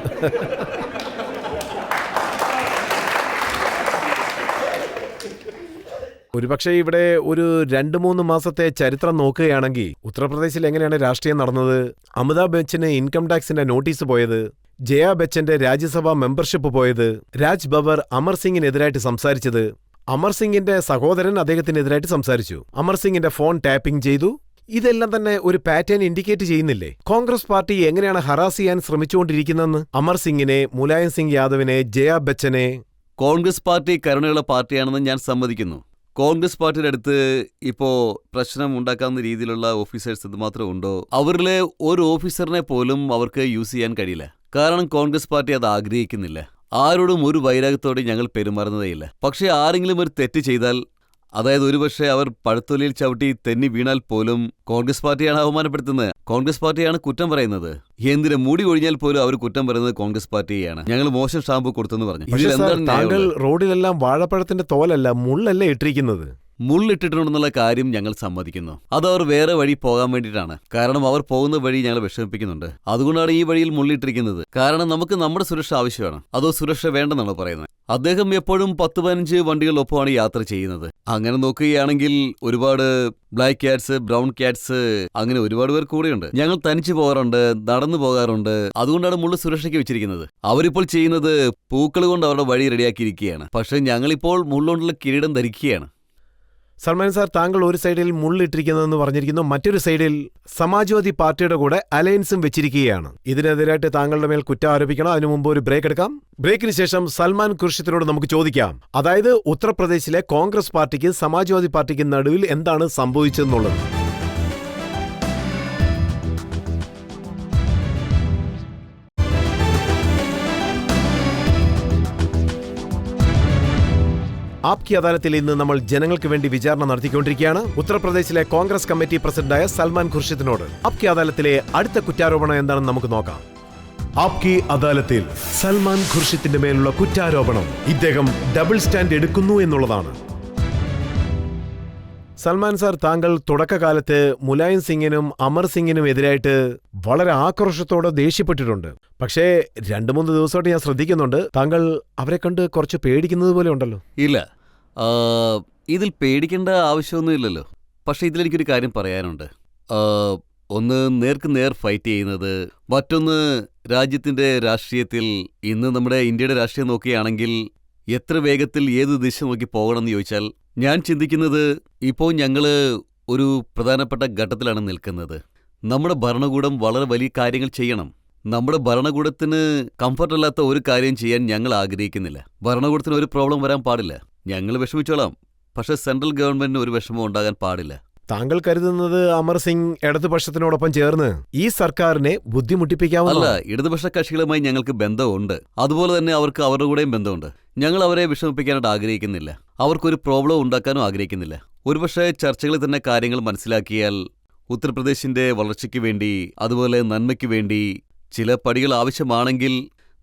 ഒരുപക്ഷെ ഇവിടെ ഒരു 2-3 മാസത്തെ ചരിത്രം നോക്കുകയാണെങ്കിൽ ഉത്തർപ്രദേശിൽ എങ്ങനെയാണ് രാഷ്ട്രീയം നടന്നത്? അമിതാഭ് ബച്ചന് ഇൻകം ടാക്സിന്റെ നോട്ടീസ് പോയത്, ജയ ബച്ചന്റെ രാജ്യസഭാ മെമ്പർഷിപ്പ് പോയത്, രാജ് ബവർ അമർ സിംഗിനെതിരായിട്ട് സംസാരിച്ചത്, അമർ സിംഗിന്റെ സഹോദരൻ അദ്ദേഹത്തിനെതിരായിട്ട് സംസാരിച്ചു, അമർ സിംഗിന്റെ ഫോൺ ടാപ്പിംഗ് ചെയ്തു. ഇതെല്ലാം തന്നെ ഒരു പാറ്റേൺ ഇൻഡിക്കേറ്റ് ചെയ്യുന്നില്ലേ? കോൺഗ്രസ് പാർട്ടി എങ്ങനെയാണ് ഹറാസ് ചെയ്യാൻ ശ്രമിച്ചുകൊണ്ടിരിക്കുന്നതെന്ന്? അമർ സിംഗിനെ, മുലായം സിംഗ് യാദവിനെ, ജയ ബച്ചനെ. കോൺഗ്രസ് പാർട്ടി കരുണയുള്ള പാർട്ടിയാണെന്ന് ഞാൻ സമ്മതിക്കുന്നു. കോൺഗ്രസ് പാർട്ടിയുടെ അടുത്ത് ഇപ്പോൾ പ്രശ്നം ഉണ്ടാക്കാവുന്ന രീതിയിലുള്ള ഓഫീസേഴ്സ് എന്തുമാത്രം ഉണ്ടോ, അവരിലെ ഒരു ഓഫീസറിനെ പോലും അവർക്ക് യൂസ് ചെയ്യാൻ കഴിയില്ല. കാരണം കോൺഗ്രസ് പാർട്ടി അത് ആഗ്രഹിക്കുന്നില്ല. ആരോടും ഒരു വൈരാഗ്യത്തോടെ ഞങ്ങൾ പെരുമാറുന്നതേയില്ല. പക്ഷേ ആരെങ്കിലും ഒരു തെറ്റ് ചെയ്താൽ, അതായത് ഒരുപക്ഷെ അവർ പഴത്തൊലിയിൽ ചവിട്ടി തെന്നി വീണാൽ പോലും കോൺഗ്രസ് പാർട്ടിയാണ് അവമാനപ്പെടുത്തുന്നത്, കോൺഗ്രസ് പാർട്ടിയാണ് കുറ്റം പറയുന്നത്. എന്തിന് മുടി ഒഴിഞ്ഞാൽ പോലും അവർ കുറ്റം പറയുന്നത് കോൺഗ്രസ് പാർട്ടിയാണ്. ഞങ്ങൾ മോശം ഷാമ്പു കൊടുത്തെന്ന് പറഞ്ഞു. പക്ഷേ സാർ, താങ്കൾ റോഡിലെല്ലാം വാഴപ്പഴത്തിന്റെ തോലല്ല, മുള്ളല്ലേ ഇട്ടിരിക്കുന്നത്? മുള്ളിട്ടിട്ടുണ്ടെന്നുള്ള കാര്യം ഞങ്ങൾ സമ്മതിക്കുന്നു. അതവർ വേറെ വഴി പോകാൻ വേണ്ടിയിട്ടാണ്. കാരണം അവർ പോകുന്ന വഴി ഞങ്ങൾ വിഷമിപ്പിക്കുന്നുണ്ട്. അതുകൊണ്ടാണ് ഈ വഴിയിൽ മുള്ളിട്ടിരിക്കുന്നത്. കാരണം നമുക്ക് നമ്മുടെ സുരക്ഷ ആവശ്യമാണ്. അതോ സുരക്ഷ വേണ്ടെന്നാണോ പറയുന്നത്? അദ്ദേഹം എപ്പോഴും 10-15 വണ്ടികളൊപ്പമാണ് യാത്ര ചെയ്യുന്നത്. അങ്ങനെ നോക്കുകയാണെങ്കിൽ ഒരുപാട് ബ്ലാക്ക് ക്യാറ്റ്സ്, ബ്രൗൺ ക്യാറ്റ്സ്, അങ്ങനെ ഒരുപാട് പേർ കൂടെയുണ്ട്. ഞങ്ങൾ തനിച്ചു പോകാറുണ്ട്, നടന്നു പോകാറുണ്ട്. അതുകൊണ്ടാണ് മുള്ളു സുരക്ഷയ്ക്ക് വെച്ചിരിക്കുന്നത്. അവരിപ്പോൾ ചെയ്യുന്നത് പൂക്കൾ കൊണ്ട് അവരുടെ വഴി റെഡിയാക്കിയിരിക്കുകയാണ്. പക്ഷേ ഞങ്ങളിപ്പോൾ മുള്ളുകൊണ്ടുള്ള കിരീടം ധരിക്കുകയാണ്. സൽമാൻ സാർ, താങ്കൾ ഒരു സൈഡിൽ മുള്ളിട്ടിരിക്കുന്നതെന്ന് പറഞ്ഞിരിക്കുന്നു, മറ്റൊരു സൈഡിൽ സമാജ്വാദി പാർട്ടിയുടെ കൂടെ അലയൻസും വെച്ചിരിക്കുകയാണ്. ഇതിനെതിരായിട്ട് താങ്കളുടെ മേൽ കുറ്റം ആരോപിക്കണം. അതിനു മുമ്പ് ഒരു ബ്രേക്ക് എടുക്കാം. ബ്രേക്കിന് ശേഷം സൽമാൻ ഖുർഷിദിനോട് നമുക്ക് ചോദിക്കാം, അതായത് ഉത്തർപ്രദേശിലെ കോൺഗ്രസ് പാർട്ടിക്ക് സമാജ്വാദി പാർട്ടിക്ക് നടുവിൽ എന്താണ് സംഭവിച്ചതെന്നുള്ളത്. ആപ്കി അദാലത്തിൽ ഇന്ന് നമ്മൾ ജനങ്ങൾക്ക് വേണ്ടി വിചാരണ നടത്തിക്കൊണ്ടിരിക്കുകയാണ്. ഉത്തർപ്രദേശിലെ കോൺഗ്രസ് കമ്മിറ്റി പ്രസിഡന്റായ സൽമാൻ ഖുർഷിദിനോട് ആപ്കി അദാലത്തിലെ അടുത്ത കുറ്റാരോപണം എന്താണെന്ന് നമുക്ക് നോക്കാം. ആപ്കി അദാലത്തിൽ സൽമാൻ ഖുർഷിദിന്റെ മേലുള്ള കുറ്റാരോപണം ഇദ്ദേഹം ഡബിൾ സ്റ്റാൻഡ് എടുക്കുന്നു എന്നുള്ളതാണ്. സൽമാൻ സാർ, താങ്കൾ തുടക്കകാലത്ത് മുലായം സിംഗിനും അമർ സിംഗിനും എതിരായിട്ട് വളരെ ആക്രോശത്തോടെ ദേഷ്യപ്പെട്ടിട്ടുണ്ട്. പക്ഷേ 2-3 ദിവസമായിട്ട് ഞാൻ ശ്രദ്ധിക്കുന്നുണ്ട്, താങ്കൾ അവരെ കണ്ട് കുറച്ച് പേടിക്കുന്നത് പോലെ ഉണ്ടല്ലോ. ഇല്ല, ഇതിൽ പേടിക്കേണ്ട ആവശ്യമൊന്നുമില്ലല്ലോ. പക്ഷേ ഇതിലെനിക്കൊരു കാര്യം പറയാനുണ്ട്. ഒന്ന് നേർക്ക് നേർ ഫൈറ്റ് ചെയ്യുന്നത്, മറ്റൊന്ന് രാജ്യത്തിൻ്റെ രാഷ്ട്രീയത്തിൽ ഇന്ന് നമ്മുടെ ഇന്ത്യയുടെ രാഷ്ട്രീയം നോക്കുകയാണെങ്കിൽ എത്ര വേഗത്തിൽ ഏത് ദിശ നോക്കി പോകണമെന്ന് ചോദിച്ചാൽ ഞാൻ ചിന്തിക്കുന്നത്, ഇപ്പോൾ ഞങ്ങൾ ഒരു പ്രധാനപ്പെട്ട ഘട്ടത്തിലാണ് നിൽക്കുന്നത്. നമ്മുടെ ഭരണകൂടം വളരെ വലിയ കാര്യങ്ങൾ ചെയ്യണം. നമ്മുടെ ഭരണകൂടത്തിന് കംഫർട്ടല്ലാത്ത ഒരു കാര്യം ചെയ്യാൻ ഞങ്ങൾ ആഗ്രഹിക്കുന്നില്ല. ഭരണകൂടത്തിന് ഒരു പ്രോബ്ലം വരാൻ പാടില്ല. ഞങ്ങൾ വിഷമിച്ചോളാം. പക്ഷേ സെൻട്രൽ ഗവൺമെന്റിന് ഒരു വിഷമം ഉണ്ടാകാൻ പാടില്ല. താങ്കൾ കരുതുന്നത് അമർ സിംഗ് ഇടതുപക്ഷത്തിനോടൊപ്പം ചേർന്ന് ഈ സർക്കാരിനെ ബുദ്ധിമുട്ടിപ്പിക്കാവുന്ന? അല്ല, ഇടതുപക്ഷ കക്ഷികളുമായി ഞങ്ങൾക്ക് ബന്ധമുണ്ട്. അതുപോലെ തന്നെ അവർക്ക് അവരുടെ കൂടെയും ബന്ധമുണ്ട്. ഞങ്ങൾ അവരെ വിഷമിപ്പിക്കാനായിട്ട് ആഗ്രഹിക്കുന്നില്ല. അവർക്കൊരു പ്രോബ്ലം ഉണ്ടാക്കാനും ആഗ്രഹിക്കുന്നില്ല. ഒരുപക്ഷെ ചർച്ചകളിൽ തന്നെ കാര്യങ്ങൾ മനസ്സിലാക്കിയാൽ ഉത്തർപ്രദേശിന്റെ വളർച്ചയ്ക്ക് വേണ്ടി, അതുപോലെ നന്മയ്ക്ക് വേണ്ടി ചില പടികൾ ആവശ്യമാണെങ്കിൽ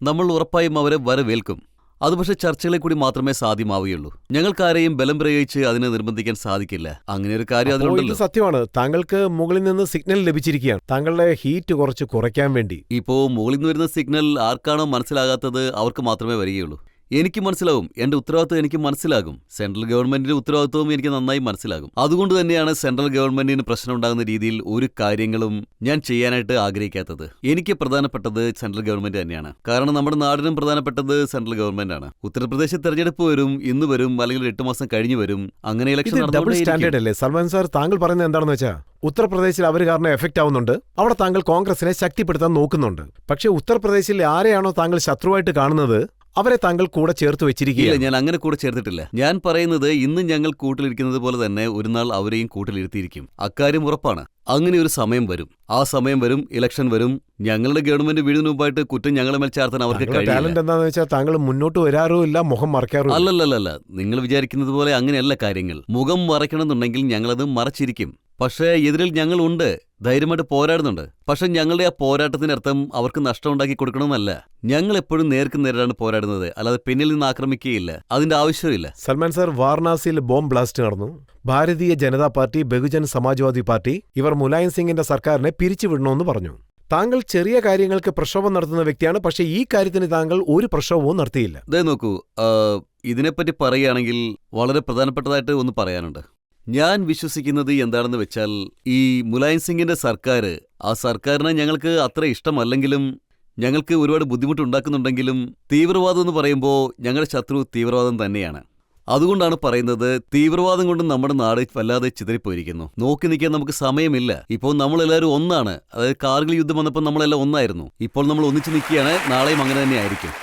നമ്മൾ ഉറപ്പായും അവരെ വരവേൽക്കും. അത് പക്ഷേ ചർച്ചകളെ കൂടി മാത്രമേ സാധ്യമാവുകയുള്ളൂ. ഞങ്ങൾക്കാരെയും ബലം പ്രയോഗിച്ച് അതിനെ നിർബന്ധിക്കാൻ സാധിക്കില്ല. അങ്ങനെ ഒരു കാര്യം അതിലുണ്ടല്ലോ. സത്യമാണ്, താങ്കൾക്ക് മുകളിൽ നിന്ന് സിഗ്നൽ ലഭിച്ചിരിക്കുകയാണ് താങ്കളുടെ ഹീറ്റ് കുറച്ച് കുറയ്ക്കാൻ വേണ്ടി. ഇപ്പോൾ മുകളിൽ നിന്ന് വരുന്ന സിഗ്നൽ ആർക്കാണോ മനസ്സിലാകാത്തത് അവർക്ക് മാത്രമേ വരികയുള്ളൂ. എനിക്ക് മനസ്സിലാവും, എന്റെ ഉത്തരവാദിത്വം എനിക്ക് മനസ്സിലാകും, സെൻട്രൽ ഗവൺമെന്റിന്റെ ഉത്തരവാദിത്വവും എനിക്ക് നന്നായി മനസ്സിലാകും. അതുകൊണ്ട് തന്നെയാണ് സെൻട്രൽ ഗവൺമെന്റിന് പ്രശ്നം ഉണ്ടാകുന്ന രീതിയിൽ ഒരു കാര്യങ്ങളും ഞാൻ ചെയ്യാനായിട്ട് ആഗ്രഹിക്കാത്തത്. എനിക്ക് പ്രധാനപ്പെട്ടത് സെൻട്രൽ ഗവൺമെന്റ് തന്നെയാണ്. കാരണം നമ്മുടെ നാടിനും പ്രധാനപ്പെട്ടത് സെൻട്രൽ ഗവൺമെന്റ് ആണ്. ഉത്തർപ്രദേശിൽ തെരഞ്ഞെടുപ്പ് വരും, ഇന്ന് വരും, അല്ലെങ്കിൽ 8 മാസം കഴിഞ്ഞു വരും. അങ്ങനെ ഇലക്ഷൻ ഡബിൾ സ്റ്റാൻഡേർഡ് അല്ലേ സൽമാൻ സാർ? താങ്കൾ പറയുന്നത് എന്താണെന്ന് വെച്ചാൽ ഉത്തർപ്രദേശിൽ അവർ കാരണം എഫക്റ്റ് ആവുന്നുണ്ട്, അവിടെ താങ്കൾ കോൺഗ്രസിനെ ശക്തിപ്പെടുത്താൻ നോക്കുന്നുണ്ട്. പക്ഷേ ഉത്തർപ്രദേശിൽ ആരെയാണോ താങ്കൾ ശത്രുവായിട്ട് കാണുന്നത് അവരെ താങ്കൾ കൂടെ ചേർത്ത് വെച്ചിരിക്കുകയില്ല. ഞാൻ അങ്ങനെ കൂടെ ചേർത്തിട്ടില്ല. ഞാൻ പറയുന്നത് ഇന്ന് ഞങ്ങൾ കൂട്ടിലിരിക്കുന്നത് പോലെ തന്നെ ഒരു നാൾ അവരെയും കൂട്ടിലിരുത്തിയിരിക്കും. അക്കാര്യം ഉറപ്പാണ്. അങ്ങനെ ഒരു സമയം വരും. ആ സമയം വരും, ഇലക്ഷൻ വരും. ഞങ്ങളുടെ ഗവൺമെന്റ് വീഴുന്നതിന് മുമ്പായിട്ട് കുറ്റം ഞങ്ങളെ മേൽ ചാർത്താൻ അവർക്ക് ടാലന്റ് എന്താണെന്ന് വെച്ചാൽ താങ്കൾ മുന്നോട്ട് വരാറുമില്ല, മുഖം മറയ്ക്കാറുമില്ല. അല്ലല്ലല്ല, നിങ്ങൾ വിചാരിക്കുന്നത് പോലെ അങ്ങനെയല്ല കാര്യങ്ങൾ. മുഖം മറയ്ക്കണമെന്നുണ്ടെങ്കിൽ ഞങ്ങളത് മറച്ചിരിക്കും. പക്ഷേ എതിരിൽ ഞങ്ങളുണ്ട്, ധൈര്യമായിട്ട് പോരാടുന്നുണ്ട്. പക്ഷെ ഞങ്ങളുടെ ആ പോരാട്ടത്തിന്റെ അർത്ഥം അവർക്ക് നഷ്ടം ഉണ്ടാക്കി കൊടുക്കണമെന്നല്ല. ഞങ്ങൾ എപ്പോഴും നേർക്ക് നേരിടാണ് പോരാടുന്നത്, അല്ലാതെ പിന്നിൽ നിന്ന് ആക്രമിക്കുകയില്ല. അതിന്റെ ആവശ്യമില്ല. സൽമാൻ സാർ, വാരണാസിയിൽ ബോംബ് ബ്ലാസ്റ്റ് നടന്നു. ഭാരതീയ ജനതാ പാർട്ടി, ബഹുജൻ സമാജ്വാദി പാർട്ടി ഇവർ മുലായം സിംഗിന്റെ സർക്കാരിനെ പിരിച്ചുവിടണമെന്ന് പറഞ്ഞു. താങ്കൾ ചെറിയ കാര്യങ്ങൾക്ക് പ്രക്ഷോഭം നടത്തുന്ന വ്യക്തിയാണ്, പക്ഷേ ഈ കാര്യത്തിന് താങ്കൾ ഒരു പ്രക്ഷോഭവും നടത്തിയില്ല. ദേ നോക്കൂ, ഇതിനെപ്പറ്റി പറയുകയാണെങ്കിൽ വളരെ പ്രധാനപ്പെട്ടതായിട്ട് ഒന്ന് പറയാനുണ്ട്. ഞാൻ വിശ്വസിക്കുന്നത് എന്താണെന്ന് വെച്ചാൽ, ഈ മുലായം സിംഗിന്റെ സർക്കാർ, ആ സർക്കാരിനെ ഞങ്ങൾക്ക് അത്ര ഇഷ്ടമല്ലെങ്കിലും ഞങ്ങൾക്ക് ഒരുപാട് ബുദ്ധിമുട്ടുണ്ടാക്കുന്നുണ്ടെങ്കിലും തീവ്രവാദം എന്ന് പറയുമ്പോൾ ഞങ്ങളുടെ ശത്രു തീവ്രവാദം തന്നെയാണ്. അതുകൊണ്ടാണ് പറയുന്നത്, തീവ്രവാദം കൊണ്ട് നമ്മുടെ നാട് വല്ലാതെ ചിതറിപ്പോയിരിക്കുന്നു. നോക്കി നിൽക്കാൻ നമുക്ക് സമയമില്ല. ഇപ്പോൾ നമ്മളെല്ലാവരും ഒന്നാണ്. അതായത് കാർഗിൽ യുദ്ധം വന്നപ്പോൾ നമ്മളെല്ലാം ഒന്നായിരുന്നു. ഇപ്പോൾ നമ്മൾ ഒന്നിച്ചു നിൽക്കുകയാണ്. നാളെയും അങ്ങനെ തന്നെ ആയിരിക്കും.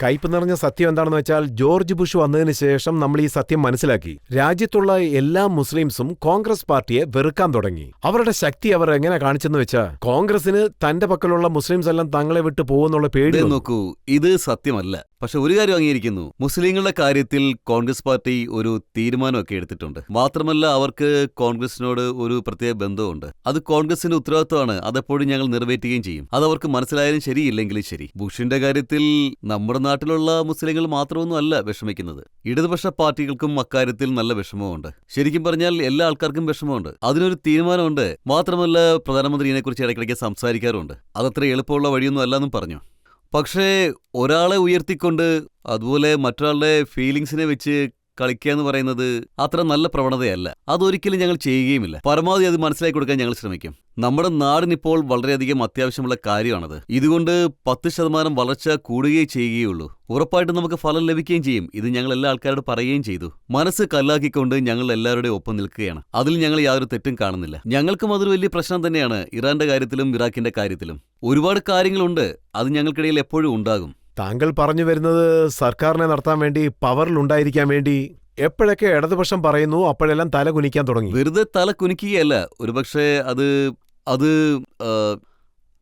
കയ്പ് നിറഞ്ഞ സത്യം എന്താണെന്ന് വെച്ചാൽ, ജോർജ് ബുഷ് വന്നതിന് ശേഷം നമ്മൾ ഈ സത്യം മനസ്സിലാക്കി. രാജ്യത്തുള്ള എല്ലാ മുസ്ലിംസും കോൺഗ്രസ് പാർട്ടിയെ വെറുക്കാൻ തുടങ്ങി. അവരുടെ ശക്തി അവർ എങ്ങനെ കാണിച്ചെന്ന് വെച്ചാൽ, കോൺഗ്രസിന് തന്റെ പക്കലുള്ള മുസ്ലിംസ് എല്ലാം തങ്ങളെ വിട്ടു പോകുന്നുള്ള പേടി. നോക്കൂ, ഇത് സത്യമല്ല. പക്ഷെ ഒരു കാര്യം അംഗീകരിക്കുന്നു, മുസ്ലിങ്ങളുടെ കാര്യത്തിൽ കോൺഗ്രസ് പാർട്ടി ഒരു തീരുമാനമൊക്കെ എടുത്തിട്ടുണ്ട്. മാത്രമല്ല, അവർക്ക് കോൺഗ്രസിനോട് ഒരു പ്രത്യേക ബന്ധമുണ്ട്. അത് കോൺഗ്രസിന്റെ ഉത്തരവാദിത്വമാണ്. അതെപ്പോഴും ഞങ്ങൾ നിറവേറ്റുകയും ചെയ്യും. അത് അവർക്ക് മനസ്സിലായാലും ശരി, ഇല്ലെങ്കിലും ശരി. ബുഷിന്റെ കാര്യത്തിൽ നമ്മുടെ നാട്ടിലുള്ള മുസ്ലിങ്ങൾ മാത്രമൊന്നും അല്ല വിഷമിക്കുന്നത്. ഇടതുപക്ഷ പാർട്ടികൾക്കും അക്കാര്യത്തിൽ നല്ല വിഷമമുണ്ട്. ശരിക്കും പറഞ്ഞാൽ എല്ലാ ആൾക്കാർക്കും വിഷമമുണ്ട്. അതിനൊരു തീരുമാനമുണ്ട്. മാത്രമല്ല, പ്രധാനമന്ത്രി ഇതിനെക്കുറിച്ച് ഇടയ്ക്കിടയ്ക്ക് സംസാരിക്കാറുണ്ട്. അതത്ര എളുപ്പമുള്ള വഴിയൊന്നും അല്ലെന്നും പറഞ്ഞു. പക്ഷേ ഒരാളെ ഉയർത്തിക്കൊണ്ട് അതുപോലെ മറ്റൊരാളുടെ ഫീലിങ്സിനെ വെച്ച് കളിക്കുക എന്ന് പറയുന്നത് അത്ര നല്ല പ്രവണതയല്ല. അതൊരിക്കലും ഞങ്ങൾ ചെയ്യുകയുമില്ല. പരമാവധി അത് മനസ്സിലാക്കി കൊടുക്കാൻ ഞങ്ങൾ ശ്രമിക്കും. നമ്മുടെ നാടിനിപ്പോൾ വളരെയധികം അത്യാവശ്യമുള്ള കാര്യമാണത്. ഇതുകൊണ്ട് 10% വളർച്ച കൂടുകയും ചെയ്യുകയുള്ളൂ. ഉറപ്പായിട്ടും നമുക്ക് ഫലം ലഭിക്കുകയും ചെയ്യും. ഇത് ഞങ്ങൾ എല്ലാ ആൾക്കാരോട് പറയുകയും ചെയ്തു. മനസ്സ് കല്ലാക്കിക്കൊണ്ട് ഞങ്ങൾ എല്ലാവരുടെയും ഒപ്പം നിൽക്കുകയാണ്. അതിൽ ഞങ്ങൾ യാതൊരു തെറ്റും കാണുന്നില്ല. ഞങ്ങൾക്കും അതൊരു വലിയ പ്രശ്നം തന്നെയാണ്. ഇറാന്റെ കാര്യത്തിലും ഇറാഖിന്റെ കാര്യത്തിലും ഒരുപാട് കാര്യങ്ങളുണ്ട്. അത് ഞങ്ങൾക്കിടയിൽ എപ്പോഴും ഉണ്ടാകും. താങ്കൾ പറഞ്ഞു വരുന്നത്, സർക്കാരിനെ നടത്താൻ വേണ്ടി, പവറിലുണ്ടായിരിക്കാൻ വേണ്ടി എപ്പോഴൊക്കെ ഇടതുപക്ഷം പറയുന്നു അപ്പോഴെല്ലാം തല കുനിക്കാൻ തുടങ്ങി. വെറുതെ തല കുനിക്കുകയല്ല. ഒരുപക്ഷെ അത്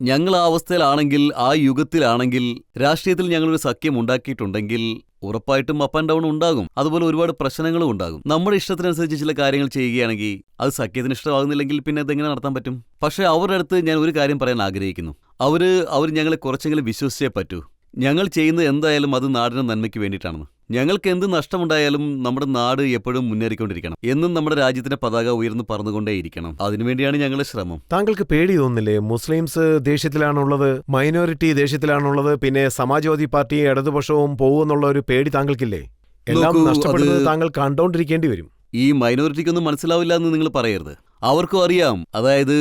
ഞങ്ങൾ ആ അവസ്ഥയിലാണെങ്കിൽ, ആ യുഗത്തിലാണെങ്കിൽ, രാഷ്ട്രീയത്തിൽ ഞങ്ങളൊരു സഖ്യം ഉണ്ടാക്കിയിട്ടുണ്ടെങ്കിൽ ഉറപ്പായിട്ടും അപ്പ് ആൻഡ് ഡൗൺ ഉണ്ടാകും. അതുപോലെ ഒരുപാട് പ്രശ്നങ്ങളും ഉണ്ടാകും. നമ്മുടെ ഇഷ്ടത്തിനനുസരിച്ച് ചില കാര്യങ്ങൾ ചെയ്യുകയാണെങ്കിൽ അത് സഖ്യത്തിന് ഇഷ്ടമാകുന്നില്ലെങ്കിൽ പിന്നെ അതെങ്ങനെ നടത്താൻ പറ്റും? പക്ഷേ അവരുടെ അടുത്ത് ഞാൻ ഒരു കാര്യം പറയാൻ ആഗ്രഹിക്കുന്നു. അവർ ഞങ്ങളെ കുറച്ചെങ്കിലും വിശ്വസിച്ചേ പറ്റൂ. ഞങ്ങൾ ചെയ്യുന്നത് എന്തായാലും അത് നാടിന് നന്മയ്ക്ക് വേണ്ടിയിട്ടാണെന്ന്. ഞങ്ങൾക്ക് എന്ത് നഷ്ടമുണ്ടായാലും നമ്മുടെ നാട് എപ്പോഴും മുന്നേറിക്കൊണ്ടിരിക്കണം. എന്നും നമ്മുടെ രാജ്യത്തിന്റെ പതാക ഉയർന്നു പറന്നുകൊണ്ടേയിരിക്കണം. അതിനുവേണ്ടിയാണ് ഞങ്ങളുടെ ശ്രമം. താങ്കൾക്ക് പേടി തോന്നില്ലേ? മുസ്ലിംസ് ദേഷ്യത്തിലാണുള്ളത്, മൈനോറിറ്റി ദേഷ്യത്തിലാണുള്ളത്, പിന്നെ സമാജ്വാദി പാർട്ടിയും ഇടതുപക്ഷവും പോകുമെന്നുള്ള ഒരു പേടി താങ്കൾക്കില്ലേ? എല്ലാം നോക്കൂ, നഷ്ടപ്പെടുന്നത് താങ്കൾ കണ്ടോണ്ടിരിക്കേണ്ടി വരും. ഈ മൈനോറിറ്റിക്കൊന്നും മനസ്സിലാവില്ല എന്ന് നിങ്ങൾ പറയരുത്. അവർക്കും അറിയാം. അതായത്